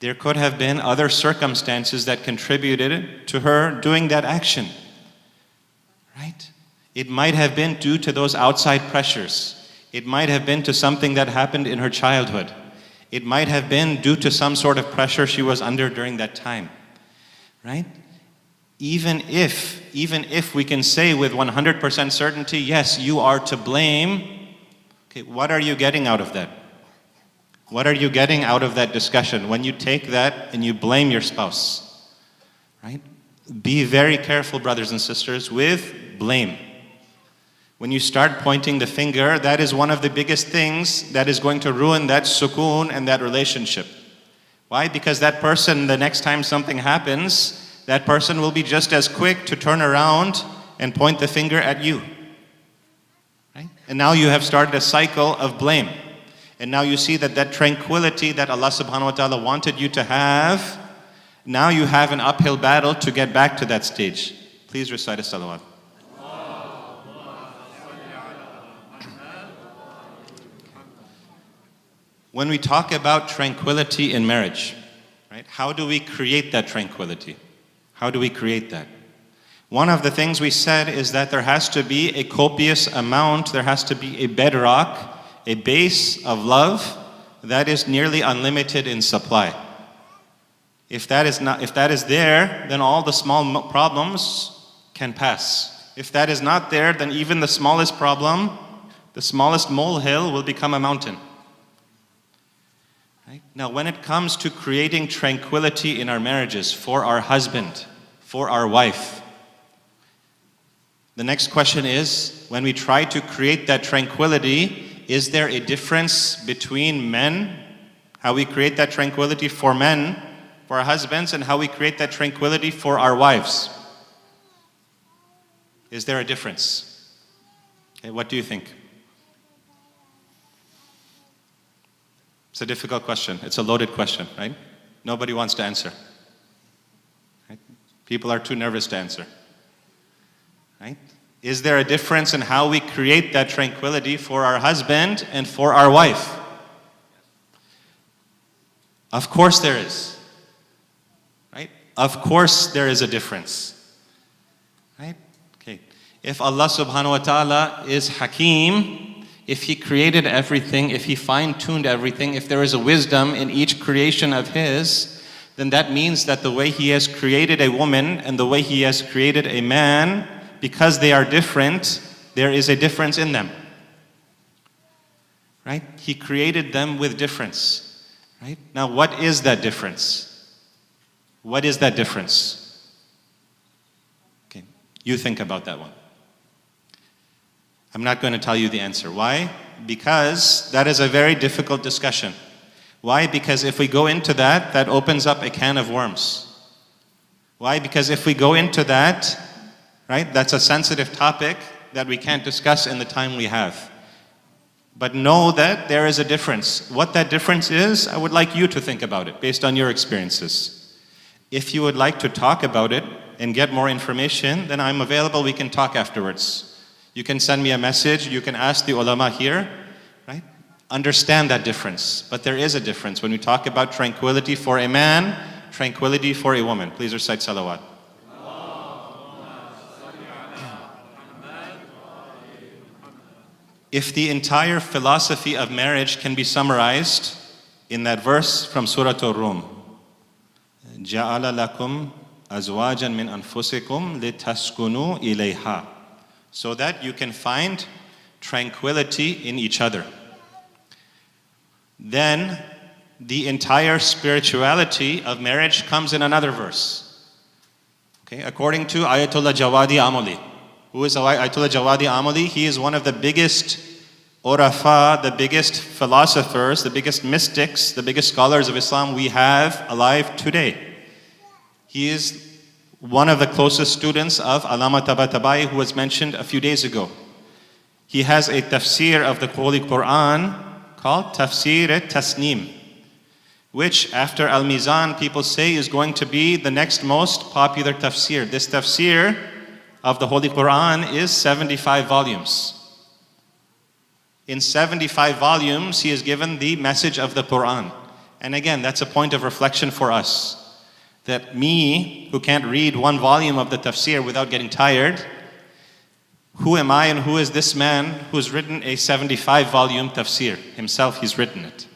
There could have been other circumstances that contributed to her doing that action. Right? It might have been due to those outside pressures. It might have been to something that happened in her childhood. It might have been due to some sort of pressure she was under during that time. Right? Even if we can say with 100% certainty, yes, you are to blame, okay, what are you getting out of that? What are you getting out of that discussion when you take that and you blame your spouse? Right? Be very careful, brothers and sisters, with blame. When you start pointing the finger, that is one of the biggest things that is going to ruin that sukoon and that relationship. Why? Because that person, the next time something happens, that person will be just as quick to turn around and point the finger at you. Right? And now you have started a cycle of blame. And now you see that that tranquility that Allah subhanahu wa ta'ala wanted you to have, now you have an uphill battle to get back to that stage. Please recite a salawat. When we talk about tranquility in marriage, right, how do we create that tranquility? How do we create that? One of the things we said is that there has to be a copious amount, there has to be a bedrock, a base of love that is nearly unlimited in supply. If that is there, then all the small problems can pass. If that is not there, then even the smallest problem, the smallest molehill will become a mountain. Right? Now, when it comes to creating tranquility in our marriages for our husband, for our wife, the next question is, when we try to create that tranquility, is there a difference between men, how we create that tranquility for men, for our husbands, and how we create that tranquility for our wives? Is there a difference? Okay, what do you think? It's a difficult question. It's a loaded question, right? Nobody wants to answer. Right? People are too nervous to answer. Right? Is there a difference in how we create that tranquility for our husband and for our wife? Of course there is. Right? Of course there is a difference. Right? Okay. If Allah subhanahu wa ta'ala is Hakim, if He created everything, if He fine-tuned everything, if there is a wisdom in each creation of His, then that means that the way He has created a woman and the way He has created a man, because they are different, there is a difference in them. Right? He created them with difference. Right? Now, what is that difference? What is that difference? Okay, you think about that one. I'm not going to tell you the answer. Why? Because that is a very difficult discussion. Why? Because if we go into that, that opens up a can of worms. Why? Because if we go into that, right, that's a sensitive topic that we can't discuss in the time we have. But know that there is a difference. What that difference is, I would like you to think about it based on your experiences. If you would like to talk about it and get more information, then I'm available. We can talk afterwards. You can send me a message. You can ask the ulama here. understand that difference. But there is a difference when we talk about tranquility for a man, tranquility for a woman. Please recite salawat. If the entire philosophy of marriage can be summarized in that verse from Surah Ar-Rum, جَعَلَ لَكُمْ أَزْوَاجًا مِنْ أَنفُسِكُمْ لِتَسْكُنُوا إِلَيْهَا, so that you can find tranquility in each other. Then the entire spirituality of marriage comes in another verse. Okay, according to Ayatollah Jawadi Amoli. Who is Ayatollah Jawadi Amoli? He is one of the biggest urafa, the biggest philosophers, the biggest mystics, the biggest scholars of Islam we have alive today. He is one of the closest students of Allama Tabatabai, who was mentioned a few days ago. He has a tafsir of the Holy Quran called Tafsir Tasneem, which after Al-Mizan people say is going to be the next most popular tafsir. This tafsir of the Holy Quran is 75 volumes. In 75 volumes, he has given the message of the Quran. And again, that's a point of reflection for us. That me, who can't read one volume of the tafsir without getting tired, who am I and who is this man who's written a 75-volume tafsir? Himself, he's written it.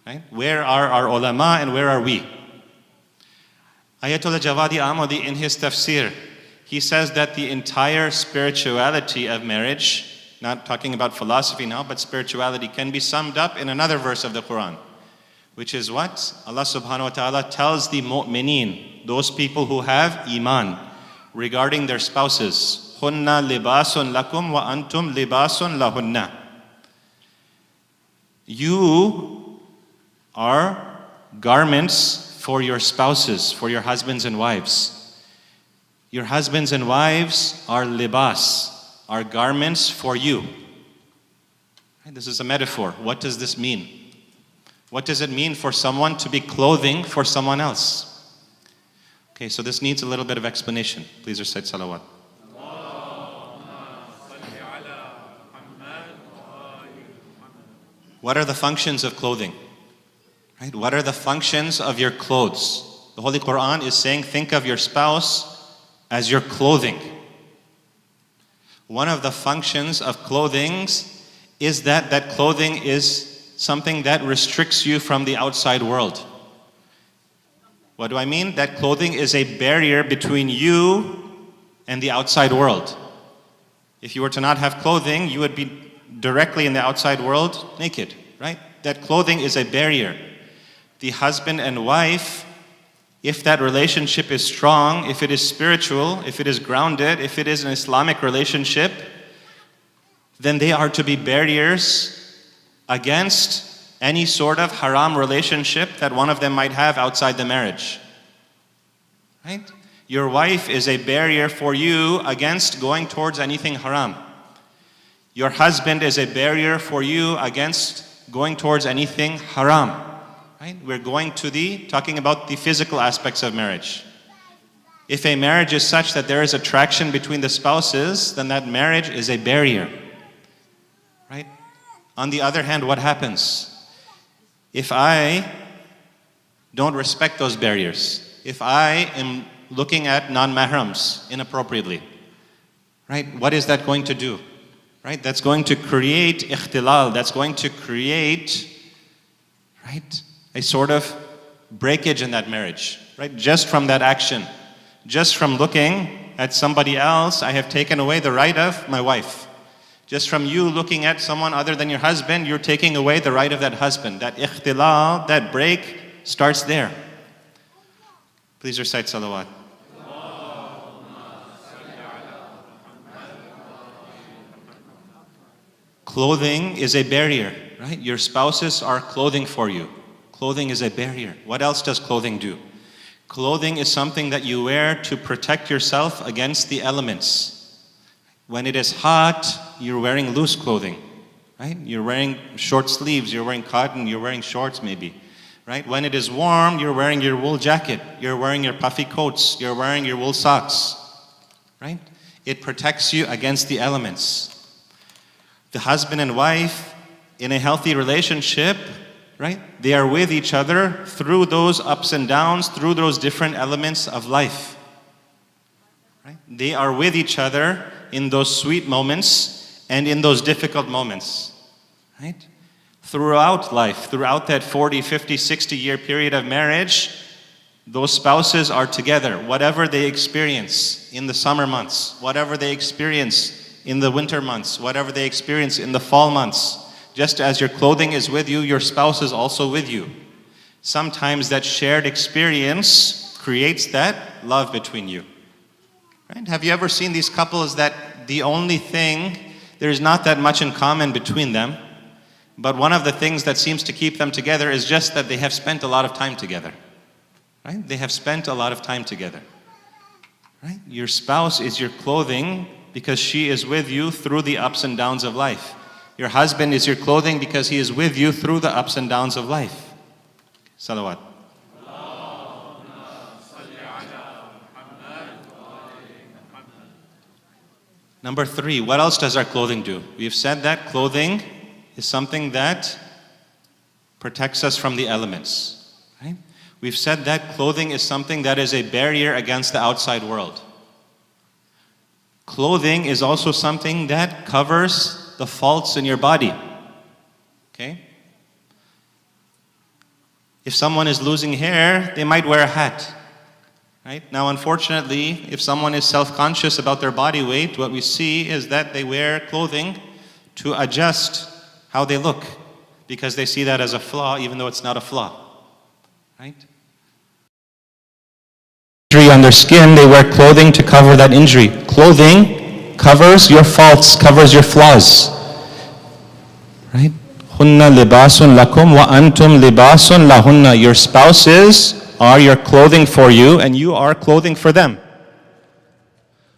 Right? Where are our ulama and where are we? Ayatollah Jawadi Amodi in his tafsir, he says that the entire spirituality of marriage, not talking about philosophy now, but spirituality, can be summed up in another verse of the Quran, which is what? Allah subhanahu wa ta'ala tells the mu'mineen, those people who have iman, regarding their spouses. Hunna libasun lakum wa antum libasun lahunna. You are garments for your spouses, for your husbands and wives. Your husbands and wives are libas, are garments for you. This is a metaphor. What does this mean? What does it mean for someone to be clothing for someone else? Okay, so this needs a little bit of explanation. Please recite salawat. What are the functions of clothing? Right? What are the functions of your clothes? The Holy Quran is saying, think of your spouse as your clothing. One of the functions of clothing is that clothing is something that restricts you from the outside world. What do I mean? That clothing is a barrier between you and the outside world. If you were to not have clothing, you would be directly in the outside world naked, right? That clothing is a barrier. The husband and wife, if that relationship is strong, if it is spiritual, if it is grounded, if it is an Islamic relationship, then they are to be barriers against any sort of haram relationship that one of them might have outside the marriage. Right? Your wife is a barrier for you against going towards anything haram. Your husband is a barrier for you against going towards anything haram. Right? We're talking about the physical aspects of marriage. If a marriage is such that there is attraction between the spouses, then that marriage is a barrier. Right? On the other hand, what happens? If I don't respect those barriers, if I am looking at non-mahrams inappropriately, right? What is that going to do? Right? That's going to create ikhtilal, that's going to create, right, a sort of breakage in that marriage, right? Just from that action, just from looking at somebody else, I have taken away the right of my wife. Just from you looking at someone other than your husband, you're taking away the right of that husband. That ikhtilal, that break starts there. Please recite salawat. Clothing is a barrier, right? Your spouses are clothing for you. Clothing is a barrier. What else does clothing do? Clothing is something that you wear to protect yourself against the elements. When it is hot, you're wearing loose clothing, right? You're wearing short sleeves, you're wearing cotton, you're wearing shorts maybe, right? When it is warm, you're wearing your wool jacket, you're wearing your puffy coats, you're wearing your wool socks, right? It protects you against the elements. The husband and wife In a healthy relationship, right? They are with each other through those ups and downs, through those different elements of life. Right? They are with each other in those sweet moments and in those difficult moments. Right? Throughout life, throughout that 40, 50, 60-year period of marriage, those spouses are together. Whatever they experience in the summer months, whatever they experience in the winter months, whatever they experience in the fall months, just as your clothing is with you, your spouse is also with you. Sometimes that shared experience creates that love between you. Right? Have you ever seen these couples that the only thing, there's not that much in common between them, but one of the things that seems to keep them together is just that they have spent a lot of time together. Right? They have spent a lot of time together. Right? Your spouse is your clothing because she is with you through the ups and downs of life. Your husband is your clothing because he is with you through the ups and downs of life. Salawat. Number 3, what else does our clothing do? We've said that clothing is something that protects us from the elements. Right? We've said that clothing is something that is a barrier against the outside world. Clothing is also something that covers the faults in your body. Okay? If someone is losing hair, they might wear a hat. Right? Now, unfortunately, if someone is self-conscious about their body weight, what we see is that they wear clothing to adjust how they look, because they see that as a flaw, even though it's not a flaw. Right? Injury on their skin, they wear clothing to cover that injury. Clothing covers your faults, covers your flaws. Right? Hunna libasun lakum wa antum libasun lahunna. Your spouses are your clothing for you, and you are clothing for them.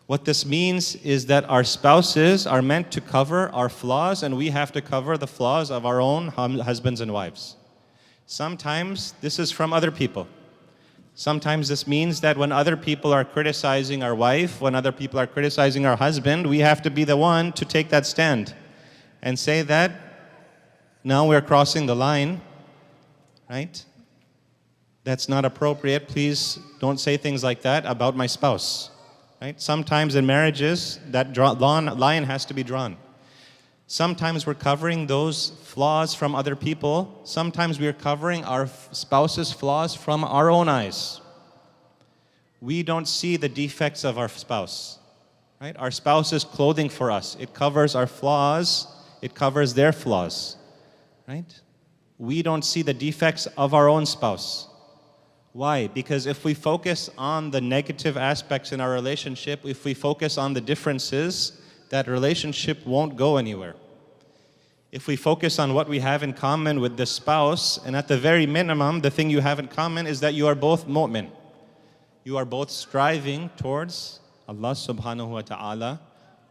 What this means is that our spouses are meant to cover our flaws, and we have to cover the flaws of our own husbands and wives. Sometimes this is from other people. Sometimes this means that when other people are criticizing our wife, when other people are criticizing our husband, we have to be the one to take that stand and say that now we're crossing the line, right? That's not appropriate. Please don't say things like that about my spouse. Right? Sometimes in marriages, that line has to be drawn. Sometimes we're covering those flaws from other people. Sometimes we're covering our spouse's flaws from our own eyes. We don't see the defects of our spouse. Right? Our spouse is clothing for us. It covers our flaws. It covers their flaws. Right? We don't see the defects of our own spouse. Why? Because if we focus on the negative aspects in our relationship, if we focus on the differences, that relationship won't go anywhere. If we focus on what we have in common with the spouse, and at the very minimum, the thing you have in common is that you are both mu'min. You are both striving towards Allah subhanahu wa ta'ala.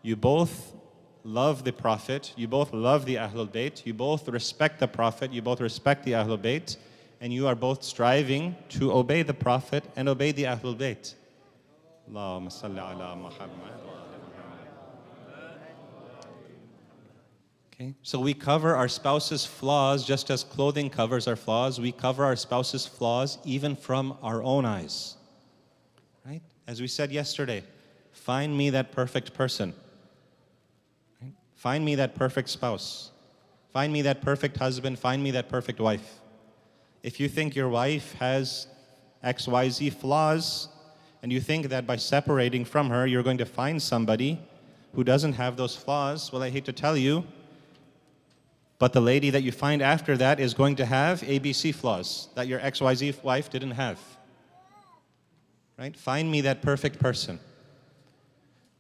You both love the Prophet. You both love the Ahlul Bayt. You both respect the Prophet. You both respect the Ahlul Bayt. And you are both striving to obey the Prophet and obey the Ahlul Bayt. Allahumma salli ala Muhammad. Okay, so we cover our spouse's flaws just as clothing covers our flaws. We cover our spouse's flaws even from our own eyes. Right? As we said yesterday, find me that perfect person. Right? Find me that perfect spouse. Find me that perfect husband. Find me that perfect wife. If you think your wife has XYZ flaws, and you think that by separating from her, you're going to find somebody who doesn't have those flaws, well, I hate to tell you, but the lady that you find after that is going to have ABC flaws that your XYZ wife didn't have. Right? Find me that perfect person.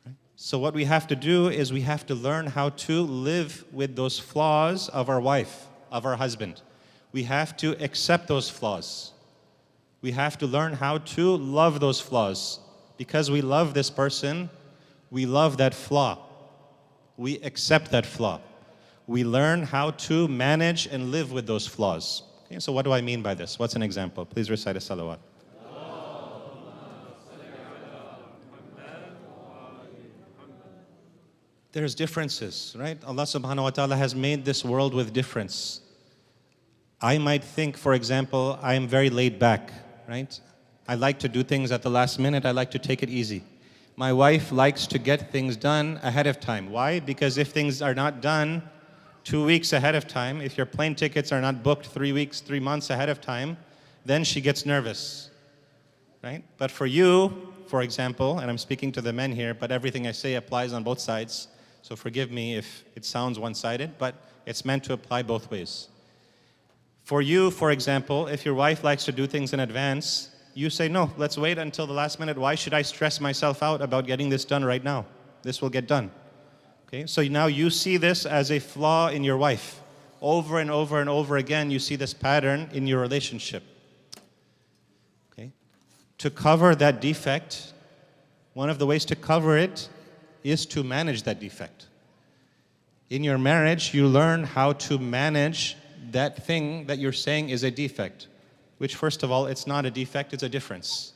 Right? So what we have to do is we have to learn how to live with those flaws of our wife, of our husband. We have to accept those flaws. We have to learn how to love those flaws. Because we love this person, we love that flaw. We accept that flaw. We learn how to manage and live with those flaws. Okay, so what do I mean by this? What's an example? Please recite a salawat. there's differences, right? Allah subhanahu wa ta'ala has made this world with difference. I might think, for example, I am very laid back, right? I like to do things at the last minute. I like to take it easy. My wife likes to get things done ahead of time. Why? Because if things are not done 2 weeks ahead of time, if your plane tickets are not booked 3 weeks, 3 months ahead of time, then she gets nervous, right? But for you, for example, and I'm speaking to the men here, but everything I say applies on both sides, so forgive me if it sounds one-sided, but it's meant to apply both ways. For you, for example, if your wife likes to do things in advance, you say, no, let's wait until the last minute. Why should I stress myself out about getting this done right now? This will get done. Okay, so now you see this as a flaw in your wife. Over and over and over again, you see this pattern in your relationship. Okay, to cover that defect, one of the ways to cover it is to manage that defect. In your marriage, you learn how to manage that thing that you're saying is a defect, which first of all, it's not a defect, it's a difference.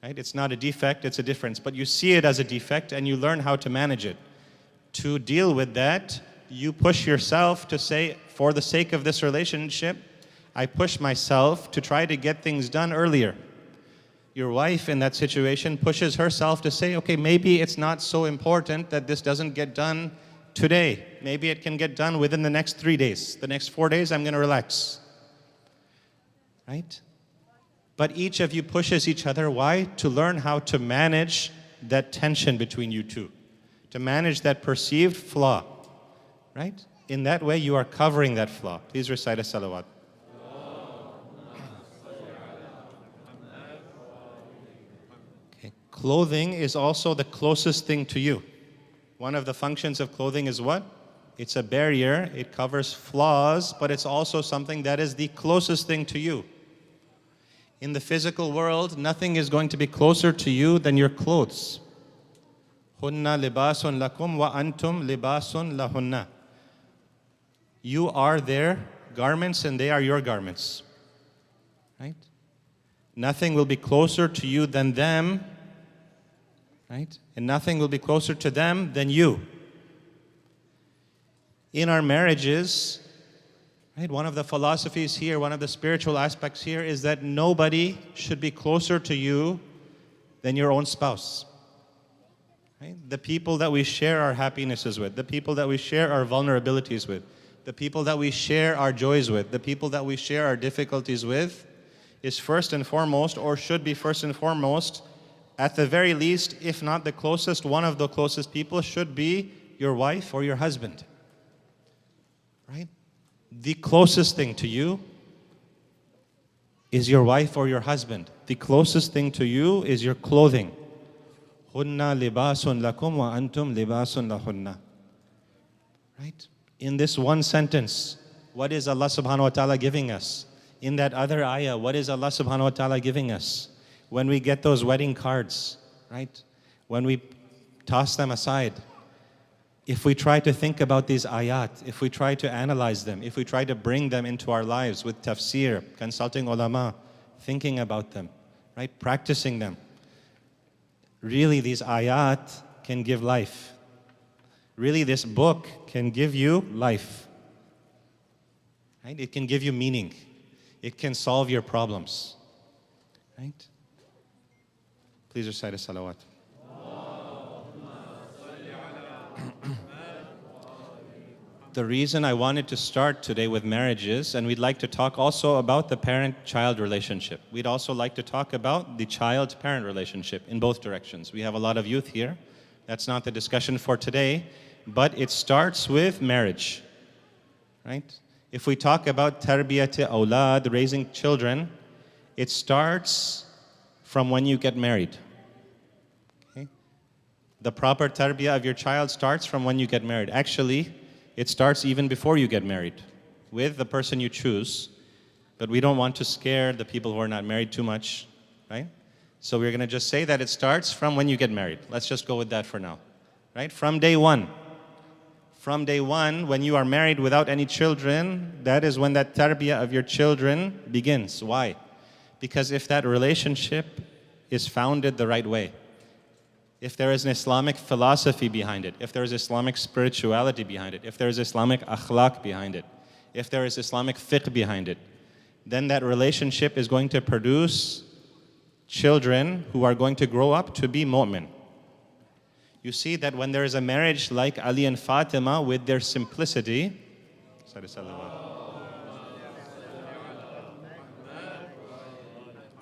Right? It's not a defect, it's a difference. But you see it as a defect and you learn how to manage it. To deal with that, you push yourself to say, for the sake of this relationship, I push myself to try to get things done earlier. Your wife in that situation pushes herself to say, okay, maybe it's not so important that this doesn't get done today. Maybe it can get done within the next 3 days. The next 4 days, I'm going to relax. Right? But each of you pushes each other. Why? To learn how to manage that tension between you two. To manage that perceived flaw. Right? In that way, you are covering that flaw. Please recite a salawat. Okay. Clothing is also the closest thing to you. One of the functions of clothing is what? It's a barrier. It covers flaws, but it's also something that is the closest thing to you. In the physical world, nothing is going to be closer to you than your clothes. Hunna libasun lakum wa antum libasun lahunna. You are their garments and they are your garments. Right? Nothing will be closer to you than them. Right? And nothing will be closer to them than you. In our marriages, right, one of the philosophies here, one of the spiritual aspects here is that nobody should be closer to you than your own spouse. Right? The people that we share our happinesses with, the people that we share our vulnerabilities with, the people that we share our joys with, the people that we share our difficulties with, is first and foremost, or should be first and foremost, at the very least, if not the closest, one of the closest people should be your wife or your husband. Right? The closest thing to you is your wife or your husband. The closest thing to you is your clothing. Hunna libasun lakum wa antum libasun lahunna. Right? In this one sentence, what is Allah subhanahu wa ta'ala giving us? In that other ayah, what is Allah subhanahu wa ta'ala giving us? When we get those wedding cards, right? When we toss them aside, if we try to think about these ayat, if we try to analyze them, if we try to bring them into our lives with tafsir, consulting ulama, thinking about them, right? Practicing them. Really, these ayat can give life. Really, this book can give you life. Right? It can give you meaning. It can solve your problems. Right? Please recite a salawat. The reason I wanted to start today with marriages, and we'd like to talk also about the parent-child relationship. We'd also like to talk about the child-parent relationship in both directions. We have a lot of youth here. That's not the discussion for today, but it starts with marriage, right? If we talk about tarbiyat awlad, raising children, it starts from when you get married. Okay? The proper tarbiyah of your child starts from when you get married. Actually, it starts even before you get married with the person you choose, but we don't want to scare the people who are not married too much, right? So we're going to just say that it starts from when you get married. Let's just go with that for now, right? From day one. From day one, when you are married without any children, that is when that tarbiyah of your children begins. Why? Because if that relationship is founded the right way, if there is an Islamic philosophy behind it, if there is Islamic spirituality behind it, if there is Islamic akhlaq behind it, if there is Islamic fiqh behind it, then that relationship is going to produce children who are going to grow up to be mu'min. You see that when there is a marriage like Ali and Fatima with their simplicity,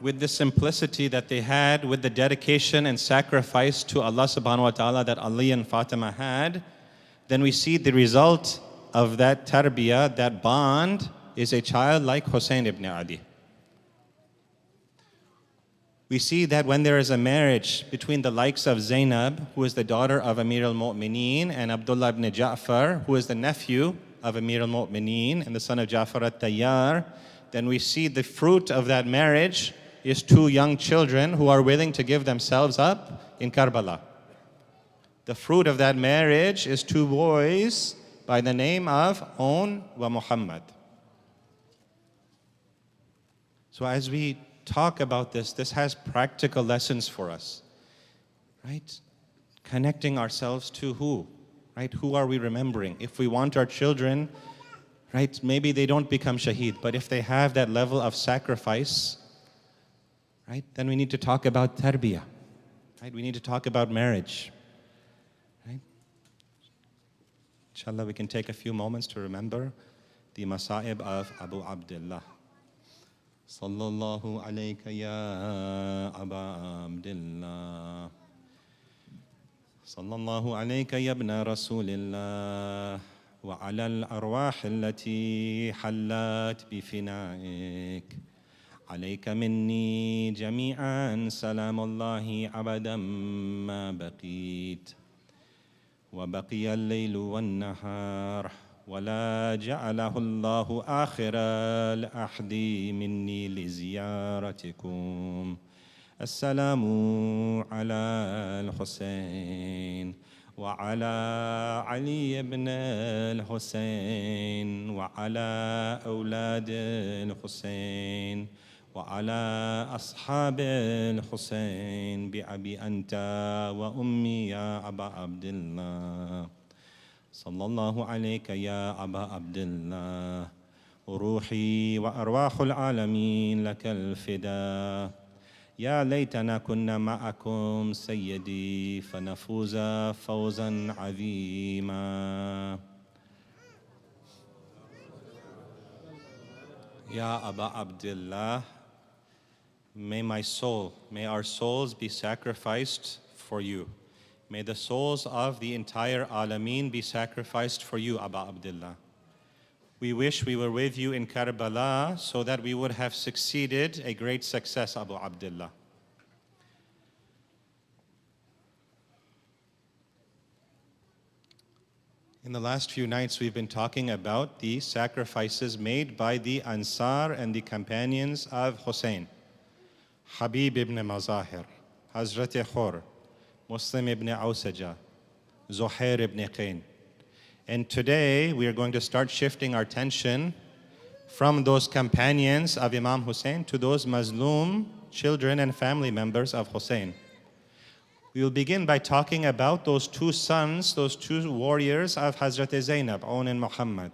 with the simplicity that they had, with the dedication and sacrifice to Allah subhanahu wa ta'ala that Ali and Fatima had, then we see the result of that tarbiyah, that bond, is a child like Hussein ibn Ali. We see that when there is a marriage between the likes of Zainab, who is the daughter of Amir al-Mu'mineen, and Abdullah ibn Ja'far, who is the nephew of Amir al-Mu'mineen and the son of Ja'far al-Tayyar, then we see the fruit of that marriage is two young children who are willing to give themselves up in Karbala. The fruit of that marriage is two boys by the name of On wa Muhammad. So as we talk about this, this has practical lessons for us, right? Connecting ourselves to who, right? Who are we remembering? If we want our children, right, maybe they don't become shaheed, but if they have that level of sacrifice, right, then we need to talk about tarbiyah, right? We need to talk about marriage, right? Inshallah, we can take a few moments to remember the masa'ib of Abu Abdullah. Sallallahu alayka ya Aba Abdullah. Sallallahu alayka ya ibna Rasulillah. Wa ala al-arwah allati hallat bifina'ik. عليك مني جميعا سلام الله أبدا ما بقيت وبقي الليل والنهار ولا جعله الله آخر الأحد مني لزيارتكم السلام على الحسين وعلى علي بن الحسين وعلى أولاد الحسين وعلى أصحاب الحسين بأبي أنت وأمي يا أبا عبد الله صلى الله عليك يا أبا عبد الله روحي وأرواح العالمين لك الفداء يا ليتنا كنا معكم سيدي فنفوز فوزا عظيما يا أبا عبد الله. May our souls be sacrificed for you. May the souls of the entire Alameen be sacrificed for you, Aba Abdullah. We wish we were with you in Karbala so that we would have succeeded a great success, Abu Abdullah. In the last few nights, we've been talking about the sacrifices made by the Ansar and the companions of Hussein. Habib ibn Mazahir, Hazrat Khur, Muslim ibn Awsaja, Zuhair ibn Qain. And today, we are going to start shifting our attention from those companions of Imam Hussein to those Mazloom children and family members of Hussein. We will begin by talking about those two sons, those two warriors of Hazrat Zainab, On and Muhammad.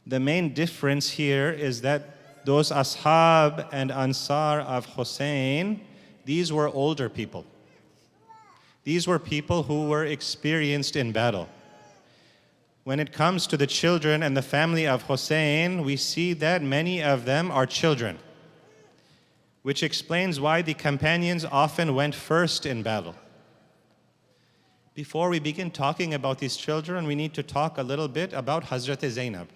The main difference here is that those Ashab and Ansar of Hussein, these were older people. These were people who were experienced in battle. When it comes to the children and the family of Hussein, we see that many of them are children, which explains why the companions often went first in battle. Before we begin talking about these children, we need to talk a little bit about Hazrat Zainab.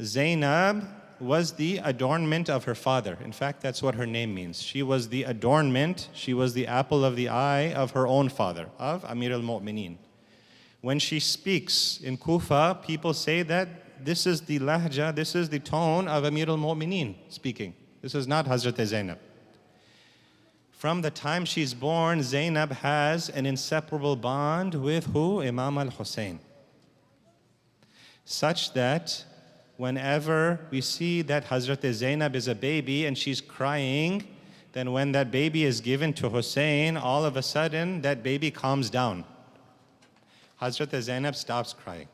Zainab was the adornment of her father. In fact, that's what her name means. She was the adornment, she was the apple of the eye of her own father, of Amir al-Mu'mineen. When she speaks in Kufa, people say that this is the lahja, this is the tone of Amir al-Mu'mineen speaking. This is not Hazrat Zainab. From the time she's born, Zainab has an inseparable bond with who? Imam al-Hussein. Such that whenever we see that Hazrat Zainab is a baby and she's crying, Then when that baby is given to Hussein, all of a sudden that baby calms down. Hazrat Zainab stops crying.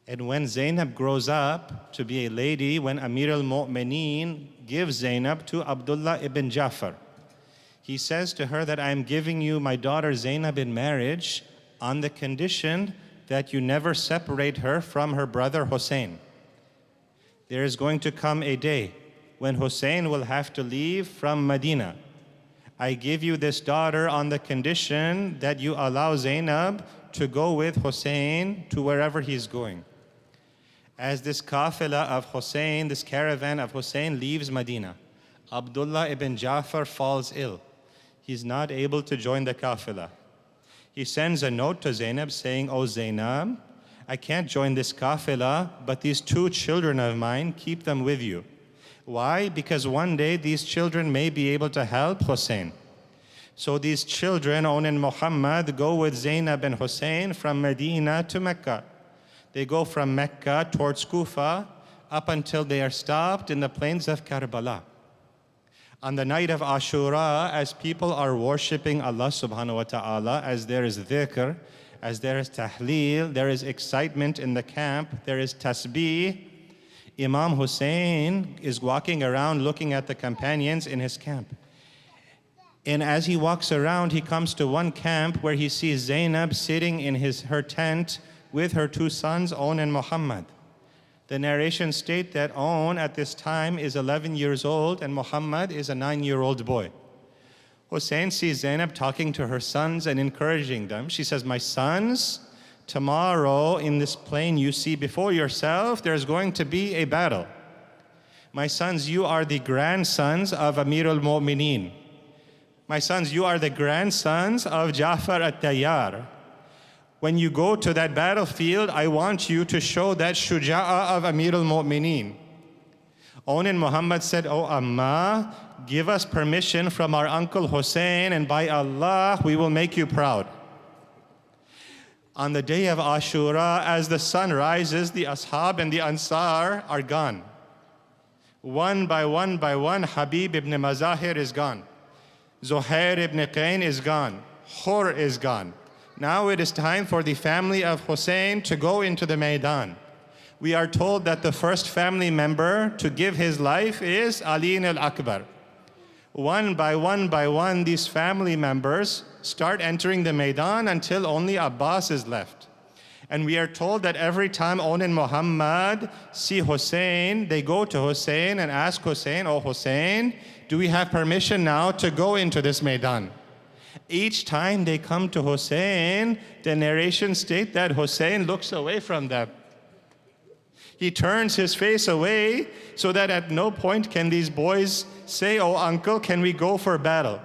And when Zainab grows up to be a lady, when Amir al-Mu'mineen gives Zainab to Abdullah ibn Jafar, he says to her that I am giving you my daughter Zainab in marriage on the condition that you never separate her from her brother Hussein. There is going to come a day when Hussein will have to leave from Medina. I give you this daughter on the condition that you allow Zainab to go with Hussein to wherever he's going. As this qafila of Hussein, this caravan of Hussein leaves Medina, Abdullah ibn Jafar falls ill. He's not able to join the qafila. He sends a note to Zainab saying, "Oh Zainab, I can't join this qafila, but these two children of mine, keep them with you." Why? Because one day these children may be able to help Hussein. So these children, Aun and Muhammad, go with Zainab and Hussein from Medina to Mecca. They go from Mecca towards Kufa up until they are stopped in the plains of Karbala. On the night of Ashura, as people are worshipping Allah subhanahu wa ta'ala, as there is dhikr, as there is tahleel, there is excitement in the camp, there is tasbih, Imam Hussein is walking around looking at the companions in his camp. And as he walks around, he comes to one camp where he sees Zainab sitting in her tent with her two sons, Aun and Muhammad. The narration states that Aun at this time is 11 years old and Muhammad is a 9-year-old boy. Hussein sees Zainab talking to her sons and encouraging them. She says, "My sons, tomorrow in this plain you see before yourself, there's going to be a battle. My sons, you are the grandsons of Amir al-Mu'mineen. My sons, you are the grandsons of Jafar at-Tayyar. When you go to that battlefield, I want you to show that shuja'ah of Amir al-Mu'mineen." Aun and Muhammad said, "Oh Amma, give us permission from our uncle Hussein, and by Allah, we will make you proud." On the day of Ashura, as the sun rises, the Ashab and the Ansar are gone. One by one by one, Habib ibn Mazahir is gone. Zuhair ibn Qayn is gone. Khur is gone. Now it is time for the family of Hussein to go into the Maidan. We are told that the first family member to give his life is Ali al-Akbar. One by one, these family members start entering the Maidan until only Abbas is left. And we are told that every time Aun and Muhammad see Hussein, they go to Hussein and ask Hussein, "Oh Hussein, do we have permission now to go into this Maidan?" Each time they come to Hussein, the narration states that Hussein looks away from them. He turns his face away so that at no point can these boys say, "Oh uncle, can we go for battle?"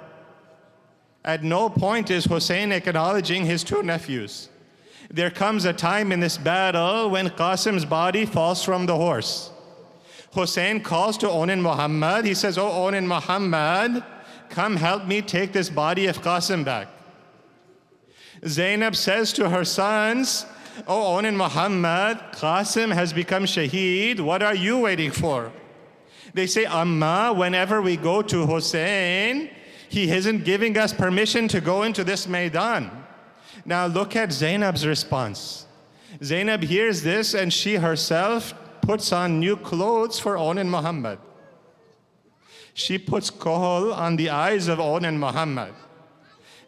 At no point is Hussein acknowledging his two nephews. There comes a time in this battle when Qasim's body falls from the horse. Hussein calls to Aun and Muhammad. He says, "Oh Aun and Muhammad, come help me take this body of Qasim back." Zainab says to her sons, "Oh Aun and Muhammad, Qasim has become Shaheed. What are you waiting for?" They say, "Amma, whenever we go to Hussein, he isn't giving us permission to go into this Maidan." Now look at Zainab's response. Zainab hears this and she herself puts on new clothes for Aun and Muhammad. She puts kohl on the eyes of Aun and Muhammad.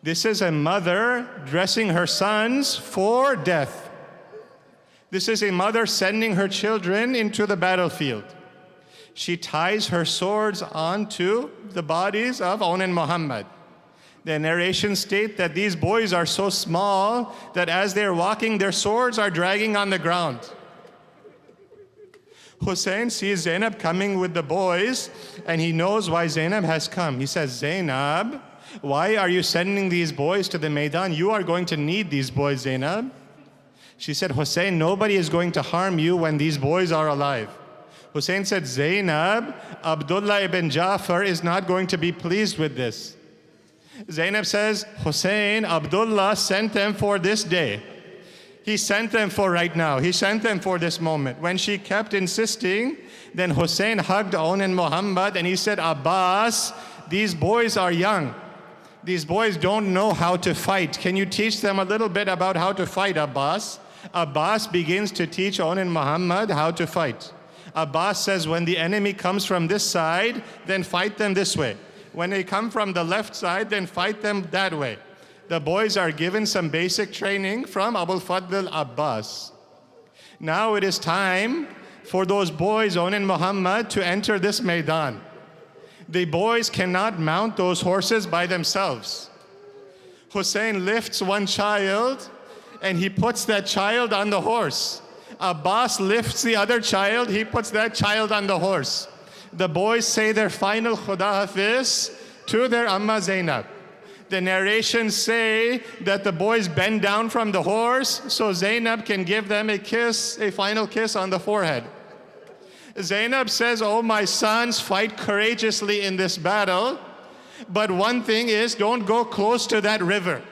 This is a mother dressing her sons for death. This is a mother sending her children into the battlefield. She ties her swords onto the bodies of Aun and Muhammad. The narration states that these boys are so small that as they're walking, their swords are dragging on the ground. Hussein sees Zainab coming with the boys, and he knows why Zainab has come. He says, "Zainab, why are you sending these boys to the Maidan? You are going to need these boys, Zainab." She said, "Hussein, nobody is going to harm you when these boys are alive." Hussein said, "Zainab, Abdullah ibn Jafar is not going to be pleased with this." Zainab says, "Hussein, Abdullah sent them for this day. He sent them for right now. He sent them for this moment." When she kept insisting, then Hussein hugged Aun and Muhammad and he said, "Abbas, these boys are young. These boys don't know how to fight. Can you teach them a little bit about how to fight, Abbas? Abbas begins to teach On and Muhammad how to fight. Abbas says, when the enemy comes from this side, then fight them this way. When they come from the left side, then fight them that way. The boys are given some basic training from Abul Fadl Abbas. Now it is time for those boys, On and Muhammad, to enter this Maidan. The boys cannot mount those horses by themselves. Hussein lifts one child and he puts that child on the horse. Abbas lifts the other child, he puts that child on the horse. The boys say their final Khuda Hafiz to their Amma Zainab. The narrations say that the boys bend down from the horse so Zainab can give them a kiss, a final kiss on the forehead. Zainab says, oh my sons, fight courageously in this battle, but one thing is, don't go close to that river.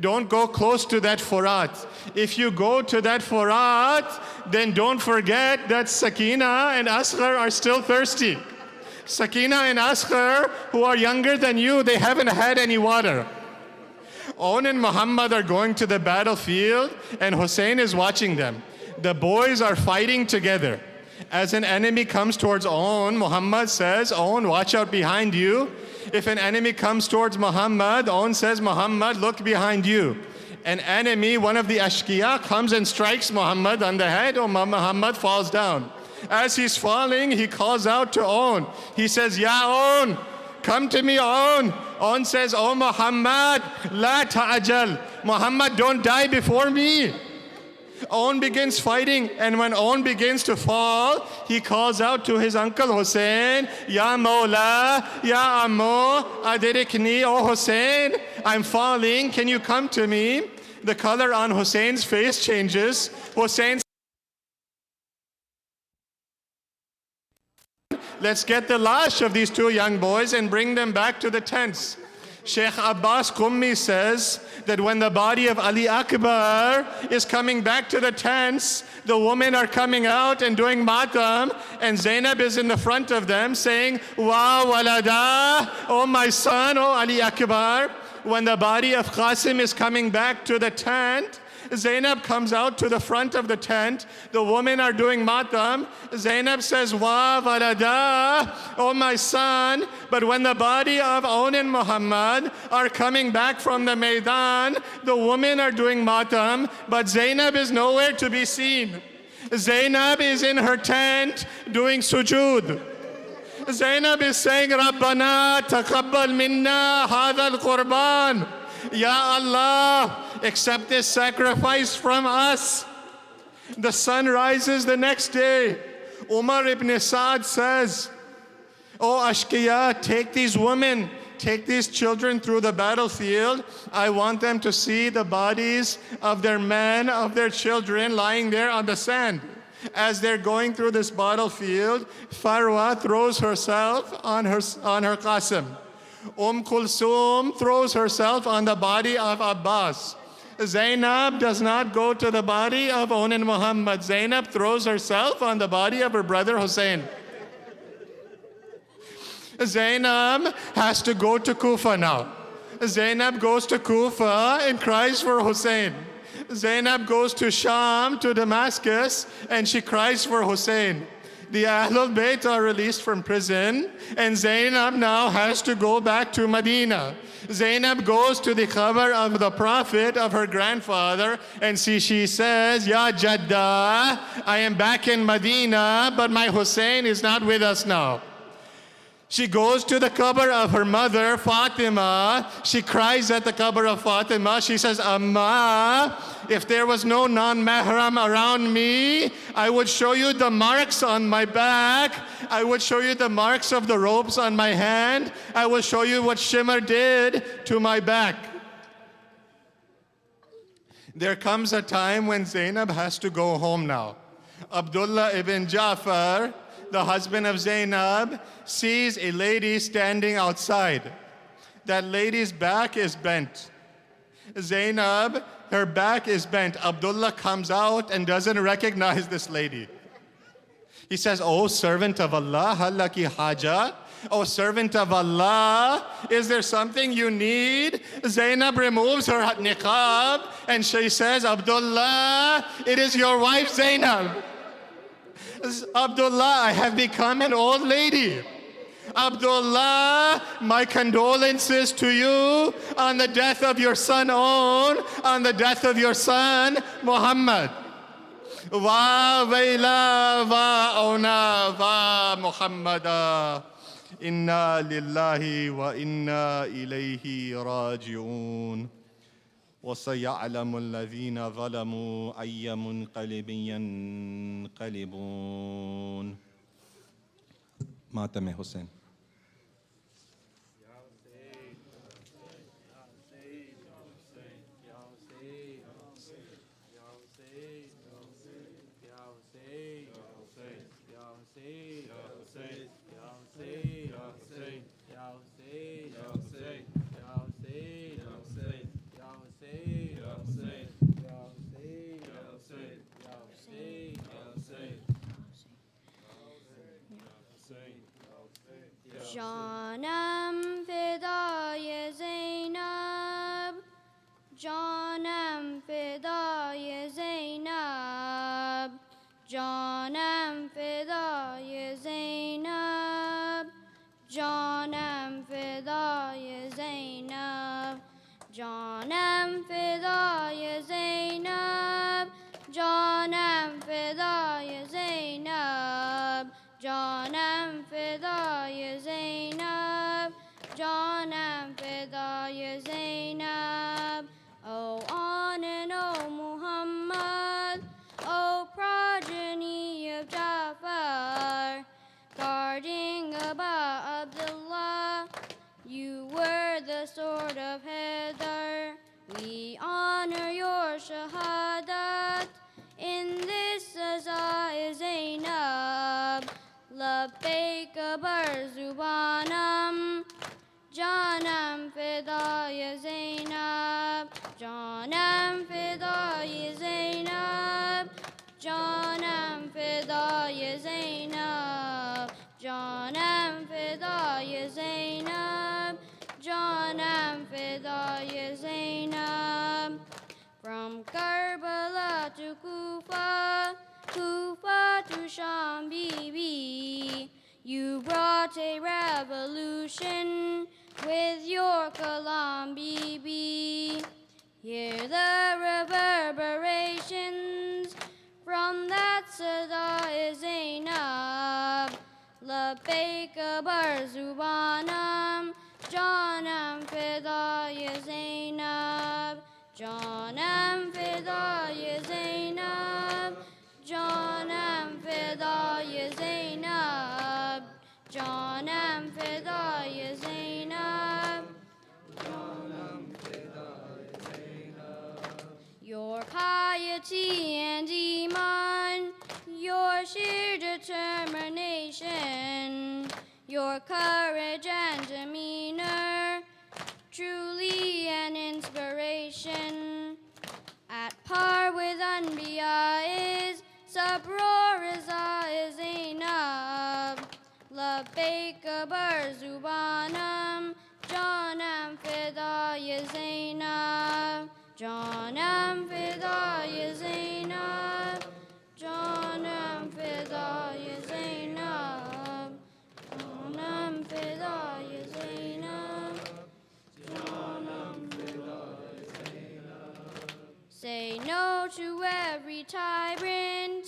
Don't go close to that Furat. If you go to that Furat, then don't forget that Sakina and Asghar are still thirsty. Sakina and Asghar, who are younger than you, they haven't had any water. On and Muhammad are going to the battlefield and Hussein is watching them. The boys are fighting together. As an enemy comes towards On, Muhammad says, On, watch out behind you. If an enemy comes towards Muhammad, On says, Muhammad, look behind you. An enemy, one of the Ashkiya, comes and strikes Muhammad on the head. Oh, Muhammad falls down. As he's falling, he calls out to On. He says, Ya On, come to me, On. On says, Oh Muhammad, la ta'ajal. Muhammad, don't die before me. On begins fighting, and when On begins to fall, he calls out to his uncle Hussein, Ya Maula, Ya Ammo, Adirikni, O Hussein, I'm falling, can you come to me? The color on Hussein's face changes. Hussein, let's get the lash of these two young boys and bring them back to the tents. Sheikh Abbas Qummi says that when the body of Ali Akbar is coming back to the tents, the women are coming out and doing matam, and Zainab is in the front of them saying, Wa walada, oh my son, oh Ali Akbar. When the body of Qasim is coming back to the tent, Zainab comes out to the front of the tent. The women are doing matam. Zainab says, Wa walada, oh my son. But when the body of On and Muhammad are coming back from the Maidan, the women are doing matam, but Zainab is nowhere to be seen. Zainab is in her tent doing sujood. Zainab is saying, Rabbana taqabbal minna hadha al-qurban. Ya Allah, accept this sacrifice from us. The sun rises the next day. Umar ibn Sa'd says, Oh Ashkiya, take these women, take these children through the battlefield. I want them to see the bodies of their men, of their children lying there on the sand. As they're going through this battlefield, Farwa throws herself on her Qasim. Kulsum throws herself on the body of Abbas. Zainab does not go to the body of On and Muhammad. Zainab throws herself on the body of her brother Hussein. Zainab has to go to Kufa now. Zainab goes to Kufa and cries for Hussein. Zainab goes to Sham, to Damascus, and she cries for Hussein. The Ahlul Bayt are released from prison, and Zainab now has to go back to Medina. Zainab goes to the qabr of the Prophet, of her grandfather, and she says, Ya Jadda, I am back in Medina, but my Hussein is not with us now. She goes to the qabr of her mother, Fatima. She cries at the qabr of Fatima. She says, Amma, if there was no non-mahram around me, I would show you the marks on my back. I would show you the marks of the ropes on my hand. I will show you what Shimmer did to my back. There comes a time when Zainab has to go home now. Abdullah ibn Ja'far, the husband of Zainab, sees a lady standing outside. That lady's back is bent. Zainab, her back is bent. Abdullah comes out and doesn't recognize this lady. He says, Oh, servant of Allah, hal laki haja? O servant of Allah, is there something you need? Zainab removes her niqab and she says, Abdullah, it is your wife Zainab. Abdullah, I have become an old lady. Abdullah, my condolences to you on the death of your son on the death of your son Muhammad. Va Vaila Va Ona Va Muhammada. Inna lillahi wa inna ilayhi raji'un. وَسَيَعْلَمُ الَّذِينَ ظَلَمُوا أَيَّ مُنْقَلِبٍ يَنْقَلِبُونَ. Matame Hussein. جانم فدای زینب جانم فدای زینب جانم فدای زینب جانم فدای زینب جانم فدای زینب جانم فدای زینب جانم فدای زینب جانم فدای زینب. O on and O Muhammad, O progeny of Jafar, guarding Aba Abdullah, you were the sword of Haidar. We honor your shahadat in this Azai Zainab. لبيك برزبانم جانم فدای زینب جانم فدای زینب جانم فدای زینب جانم فدای زینب جانم فدای زینب. From Karbala to Kufa, Kufa to Shaan, Bibi, you brought a revolution with your kalam, Bibi. Hear the reverberations from that Sada Zainab. Labbaik barzubanam, Janam fidaya Zainab. Janam fidaya Zainab. Janam fidaya Zainab. Janam fidaya Zainab. Janam fidaya Zainab. Your piety and iman, your sheer determination, your courage and demeanor, truly an inspiration. At par with Anbiya is Sabror Riza is Zainab. Labbaik barzubanam, Janam fidaya Zainab. Janam fidaya Zainab. Janam fidaya Zainab. Janam fidaya Zainab. Janam fidaya Zainab. Say no to every tyrant.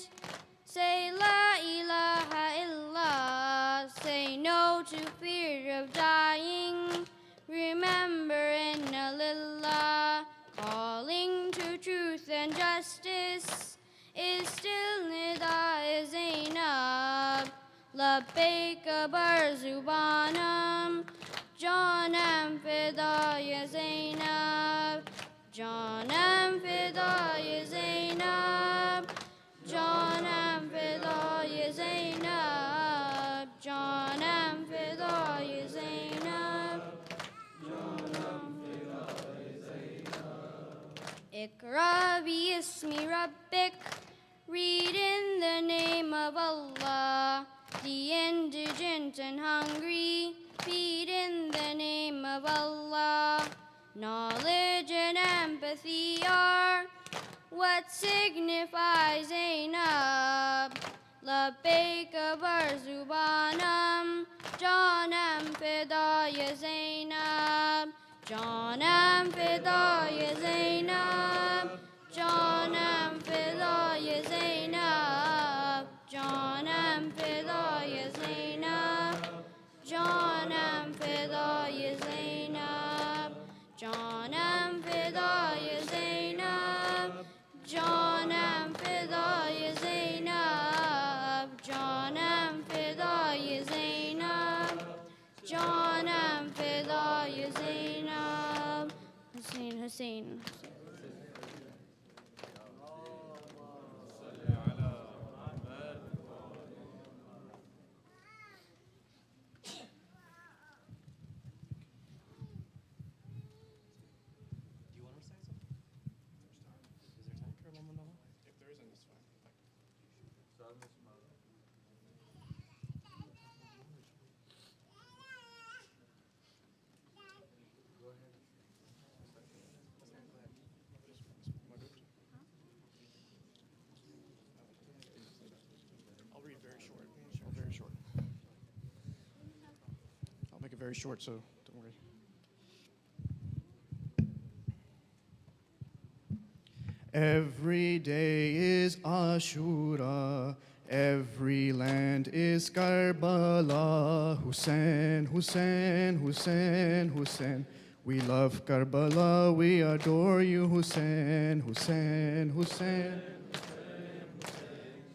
Say la ilaha illallah. Say no to fear of dying. Remember inna lillah. Calling to truth and justice is still nida Zainab. Labbaik barzubanam, Janam fidaya Zainab. Janam fidaya Zainab. Janam fidaya Zainab. Janam fidaya Zainab. Janam fidaya Zainab. Iqra bi ismi rabbik. Read in the name of Allah. the indigent and hungry, feed in the name of Allah. Knowledge and empathy are what signifies Zainab. لبيك برزبانم جانم فدای زینب جانم فدای زینب جانم فدای زینب جانم فدای زینب جانم فدای زینب جانم فدای زینب جانم فدای زینب جانم فدای زینب جانم فدای زینب حسین حسین I'll make it very short, so don't worry. Every day is Ashura, every land is Karbala. Hussein, Hussein, Hussein, Hussein. We love Karbala, we adore you, Hussein, Hussein, Hussein.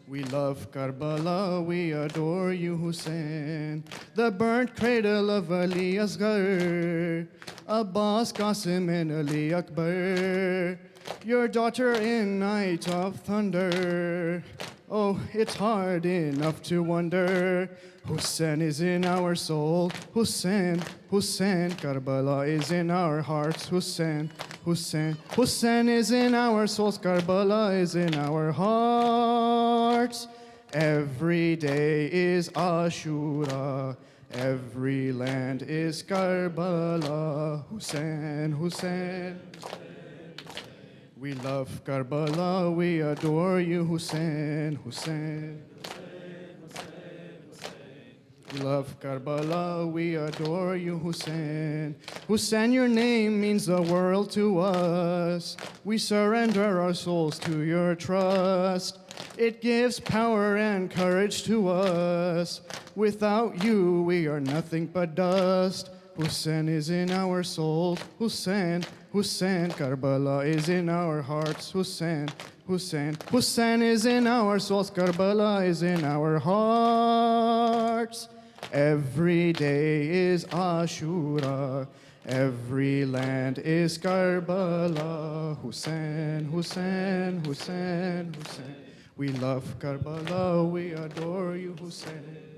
We love Karbala, we adore you, Hussein. The burnt cradle of Ali Asghar, Abbas, Qasim and Ali Akbar. Your daughter in night of thunder. Oh, it's hard enough to wonder. Hussein is in our soul. Hussein, Hussein. Karbala is in our hearts. Hussein, Hussein. Hussein is in our souls. Karbala is in our hearts. Every day is Ashura. Every land is Karbala. Hussein, Hussein. We love Karbala, we adore you, Hussein, Hussein. We love Karbala, we adore you, Hussein. Hussein, your name means the world to us. We surrender our souls to your trust. It gives power and courage to us. Without you, we are nothing but dust. Hussein is in our souls, Hussein, Hussein. Karbala is in our hearts, Hussein, Hussein. Hussein is in our souls, Karbala is in our hearts. Every day is Ashura, every land is Karbala. Hussein, Hussein, Hussein, Hussein. We love Karbala, we adore you, Hussein.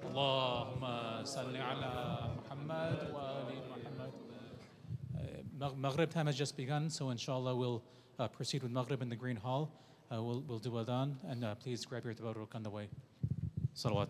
اللهم صل على محمد وآل محمد. Maghrib time has just begun, so inshallah we'll proceed with Maghrib in the Green Hall. We'll do Adhan, and please grab your tabarruk on the way. Salawat.